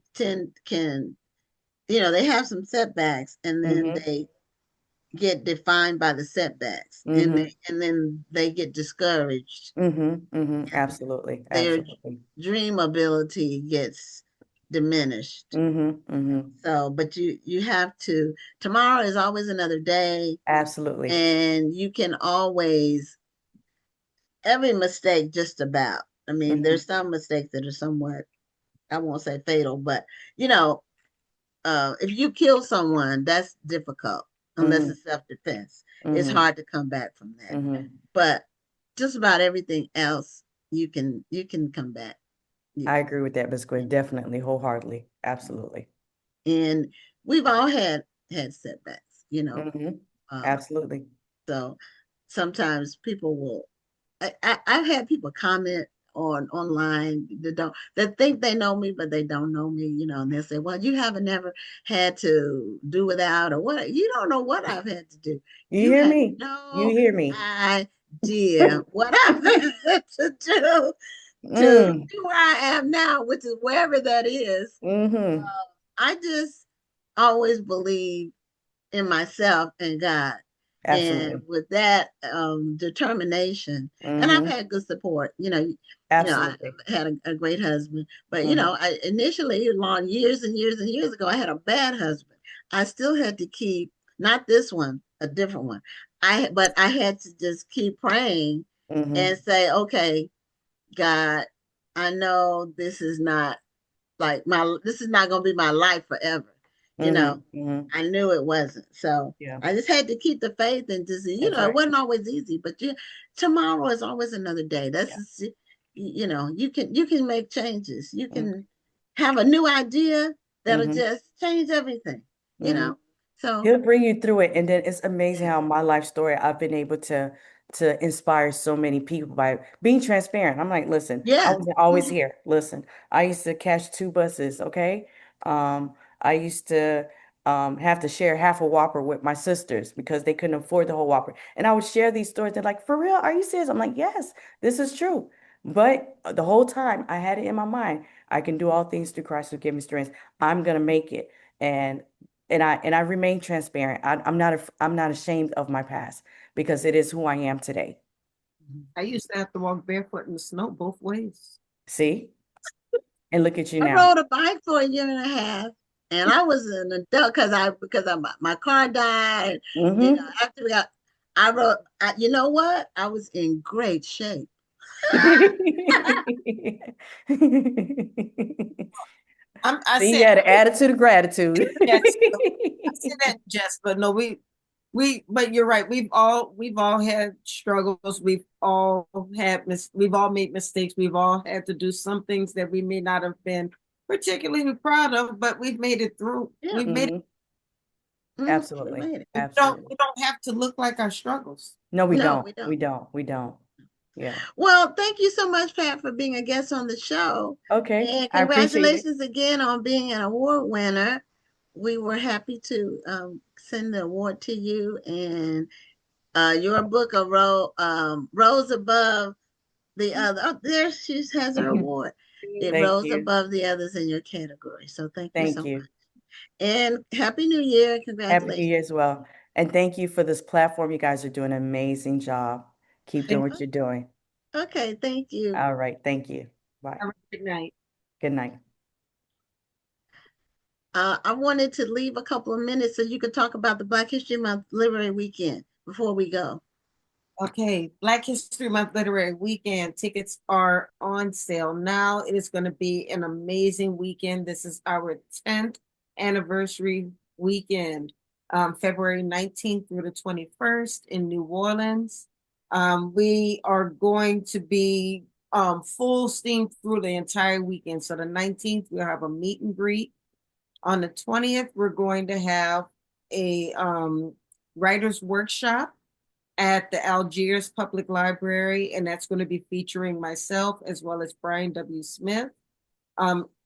B: they have some setbacks, and then
G: Hmm.
B: get defined by the setbacks,
G: Mm-hmm.
B: and then they get discouraged.
G: Mm-hmm. Mm-hmm.
B: And
G: Absolutely.
B: their
G: Absolutely.
B: dream ability gets diminished.
G: Mm-hmm. Mm-hmm.
B: So, but you have to. Tomorrow is always another day,
G: Absolutely.
B: and you can always every mistake. Just about. I mean,
G: Mm-hmm.
B: there's some mistakes that are somewhat, I won't say fatal, but you know, if you kill someone, that's difficult unless
G: Mm-hmm.
B: it's self-defense. It's
G: Mm-hmm.
B: hard to come back from that.
G: Mm-hmm.
B: But just about everything else, you can come back. You
G: I
B: can,
G: agree with that, Ms. Gwen. Definitely, wholeheartedly. Absolutely.
B: and we've all had setbacks,
G: Mm-hmm.
B: Uh,
G: Absolutely.
B: so sometimes people will. I've had people comment online that think they know me, but they don't know me, and they'll say, "Well, you haven't never had to do without or what? You don't know what I've had to do.
G: You
B: You
G: hear
B: have
G: me? You
B: no
G: hear me?
B: idea what I've had to do to
G: Mm.
B: be where I am now, which is wherever that is.
G: Mm-hmm.
B: I just always believe in myself and God. And
G: Absolutely.
B: with that determination, and I've
G: Mm-hmm.
B: had good support, I
G: Absolutely.
B: had a great husband, but
G: Mm-hmm.
B: I initially, long years and years and years ago, I had a bad husband. I still had to keep, not this one, a different one. But I had to just keep praying
G: Mm-hmm.
B: and say, okay, God, I know this is not going to be my life forever. You know,
G: Mm-hmm. Mm-hmm.
B: I knew it wasn't. So
G: Yeah,
B: I just had to keep the faith and just,
G: that's
B: it
G: right.
B: wasn't always easy, but tomorrow is always another day.
G: Yeah.
B: You can make changes. You
G: Mm-hmm.
B: can have a new idea that'll
G: Mm-hmm.
B: just change everything, you
G: Mm-hmm.
B: know? So
G: He'll bring you through it. And then it's amazing how my life story, I've been able to inspire so many people by being transparent. I'm like, listen, I
B: yeah.
G: wasn't always
B: Mhm.
G: here. Listen, I used to catch two buses, okay? I used to have to share half a Whopper with my sisters because they couldn't afford the whole Whopper. And I would share these stories. They're like, for real? Are you serious? I'm like, yes, this is true. But the whole time I had it in my mind, I can do all things through Christ who give me strength. I'm gonna make it. And and I remain transparent. I'm not ashamed of my past because it is who I am today.
C: I used to have to walk barefoot in the snow both ways.
G: See? And look at you
B: I
G: now.
B: rode a bike for a year and a half, and I was an adult my car died.
G: Hmm.
B: After we got, I rode. You know what? I was in great shape.
C: I
G: See, you
C: said
G: had an attitude of gratitude.
C: yes. I said that in jest, but no, but you're right. We've all had struggles. We've all made mistakes. We've all had to do some things that we may not have been particularly proud of, but we've made it through.
B: Yeah,
C: We've made it.
G: Hmm.
B: we
G: Absolutely.
B: made it.
G: Absolutely.
C: We don't have to look like our struggles.
G: No, we
B: No,
G: don't.
B: we don't.
G: We don't. We don't. Yeah.
B: Well, thank you so much, Pat, for being a guest on the show,
G: Okay.
B: and
G: I appreciate it.
B: congratulations again on being an award winner. We were happy to send the award to you, and your book, rose above the other. Oh, there she has her award. It
G: Thank
B: rose
G: you.
B: above the others in your category. So thank you so
G: Thank
B: much.
G: you.
B: And Happy New Year.
G: Happy New
B: Congratulations.
G: Year as well. And thank you for this platform. You guys are doing an amazing job. Keep doing what you're doing.
B: Okay, thank you.
G: All right. Thank you. Bye.
C: Have a good night.
G: Good night.
B: I wanted to leave a couple of minutes so you could talk about the Black History Month Literary Weekend before we go.
C: Okay, Black History Month Literary Weekend tickets are on sale now. It is going to be an amazing weekend. This is our 10th anniversary weekend, February 19th through the 21st in New Orleans. We are going to be full steam through the entire weekend. So the 19th, we'll have a meet and greet. On the 20th, we're going to have a writer's workshop at the Algiers Public Library, and that's going to be featuring myself as well as Brian W. Smith.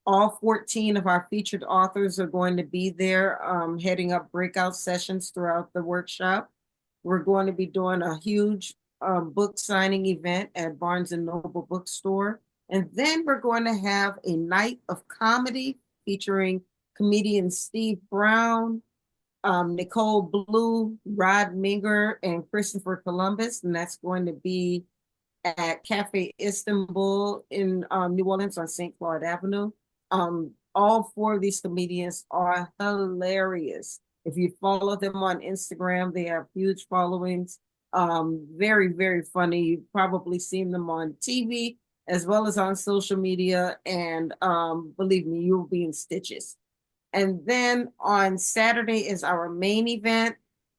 C: All 14 of our featured authors are going to be there, heading up breakout sessions throughout the workshop. We're going to be doing a huge book signing event at Barnes and Noble Bookstore. And then we're going to have a night of comedy featuring comedian Steve Brown, Nicole Blue, Rod Minger, and Christopher Columbus, and that's going to be at Cafe Istanbul in New Orleans on St. Claude Avenue. All four of these comedians are hilarious. If you follow them on Instagram, they have huge followings. Very, very funny. You've probably seen them on TV as well as on social media. And believe me, you'll be in stitches. And then on Saturday is our main event,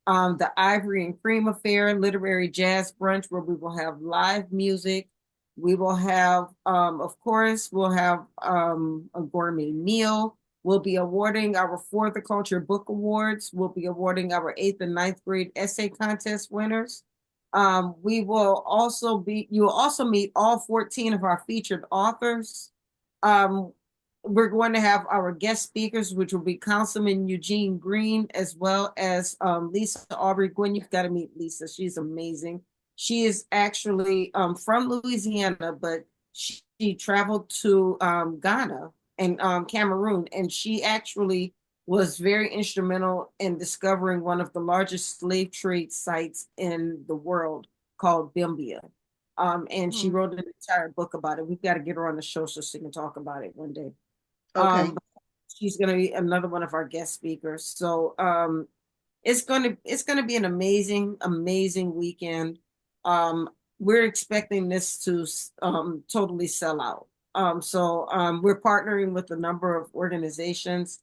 C: the Ivory and Cream Affair Literary Jazz Brunch, where we will have live music. We will have, of course, we'll have a gourmet meal. We'll be awarding our For the Culture Book Awards. We'll be awarding our 8th and 9th grade essay contest winners. You will also meet all 14 of our featured authors. We're going to have our guest speakers, which will be Councilman Eugene Green, as well as Lisa Aubrey Gwynn. You've got to meet Lisa. She's amazing. She is actually from Louisiana, but she traveled to Ghana and Cameroon, and she actually was very instrumental in discovering one of the largest slave trade sites in the world called Bimbia. And she wrote an entire book about it. We've got to get her on the show so she can talk about it one day.
B: Okay.
C: She's going to be another one of our guest speakers. So it's going to be an amazing weekend. We're expecting this to totally sell out. So we're partnering with a number of organizations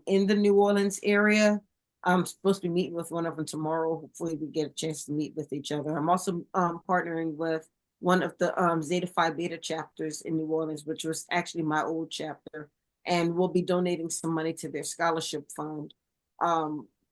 C: in the New Orleans area. I'm supposed to be meeting with one of them tomorrow. Hopefully we get a chance to meet with each other. I'm also partnering with one of the Zeta Phi Beta chapters in New Orleans, which was actually my old chapter. And we'll be donating some money to their scholarship fund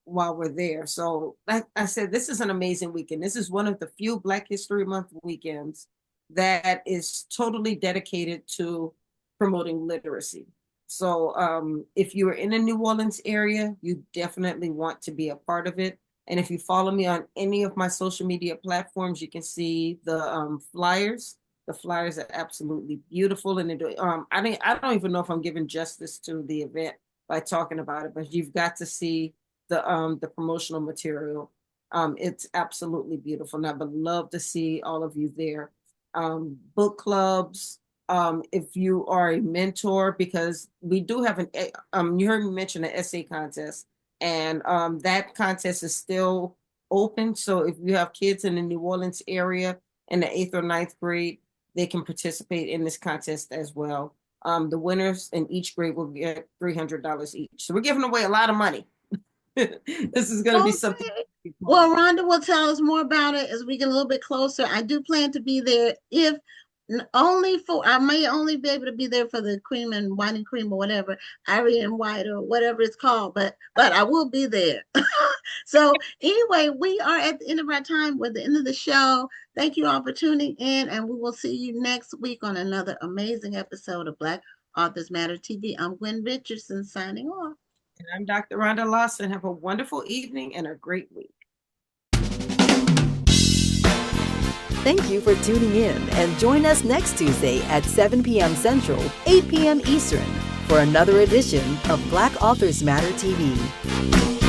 C: while we're there. So like I said, this is an amazing weekend. This is one of the few Black History Month weekends that is totally dedicated to promoting literacy. So if you are in the New Orleans area, you definitely want to be a part of it. And if you follow me on any of my social media platforms, you can see the flyers. The flyers are absolutely beautiful. And I don't even know if I'm giving justice to the event by talking about it, but you've got to see the promotional material. It's absolutely beautiful. And I would love to see all of you there. Book clubs, if you are a mentor, because we do have you heard me mention an essay contest, and that contest is still open. So if you have kids in the New Orleans area in the 8th or 9th grade, they can participate in this contest as well. The winners in each grade will get $300 each. So we're giving away a lot of money. This is going to be something.
B: Well, Rhonda will tell us more about it as we get a little bit closer. I do plan to be there, I may only be able to be there for the cream and wine and cream or whatever, Ivory and White or whatever it's called, but I will be there. So anyway, we are at the end of our time. We're at the end of the show. Thank you all for tuning in, and we will see you next week on another amazing episode of Black Authors Matter TV. I'm Gwen Richardson signing off.
C: And I'm Dr. Rhonda Lawson. Have a wonderful evening and a great week.
A: Thank you for tuning in, and join us next Tuesday at 7 p.m. Central, 8 p.m. Eastern for another edition of Black Authors Matter TV.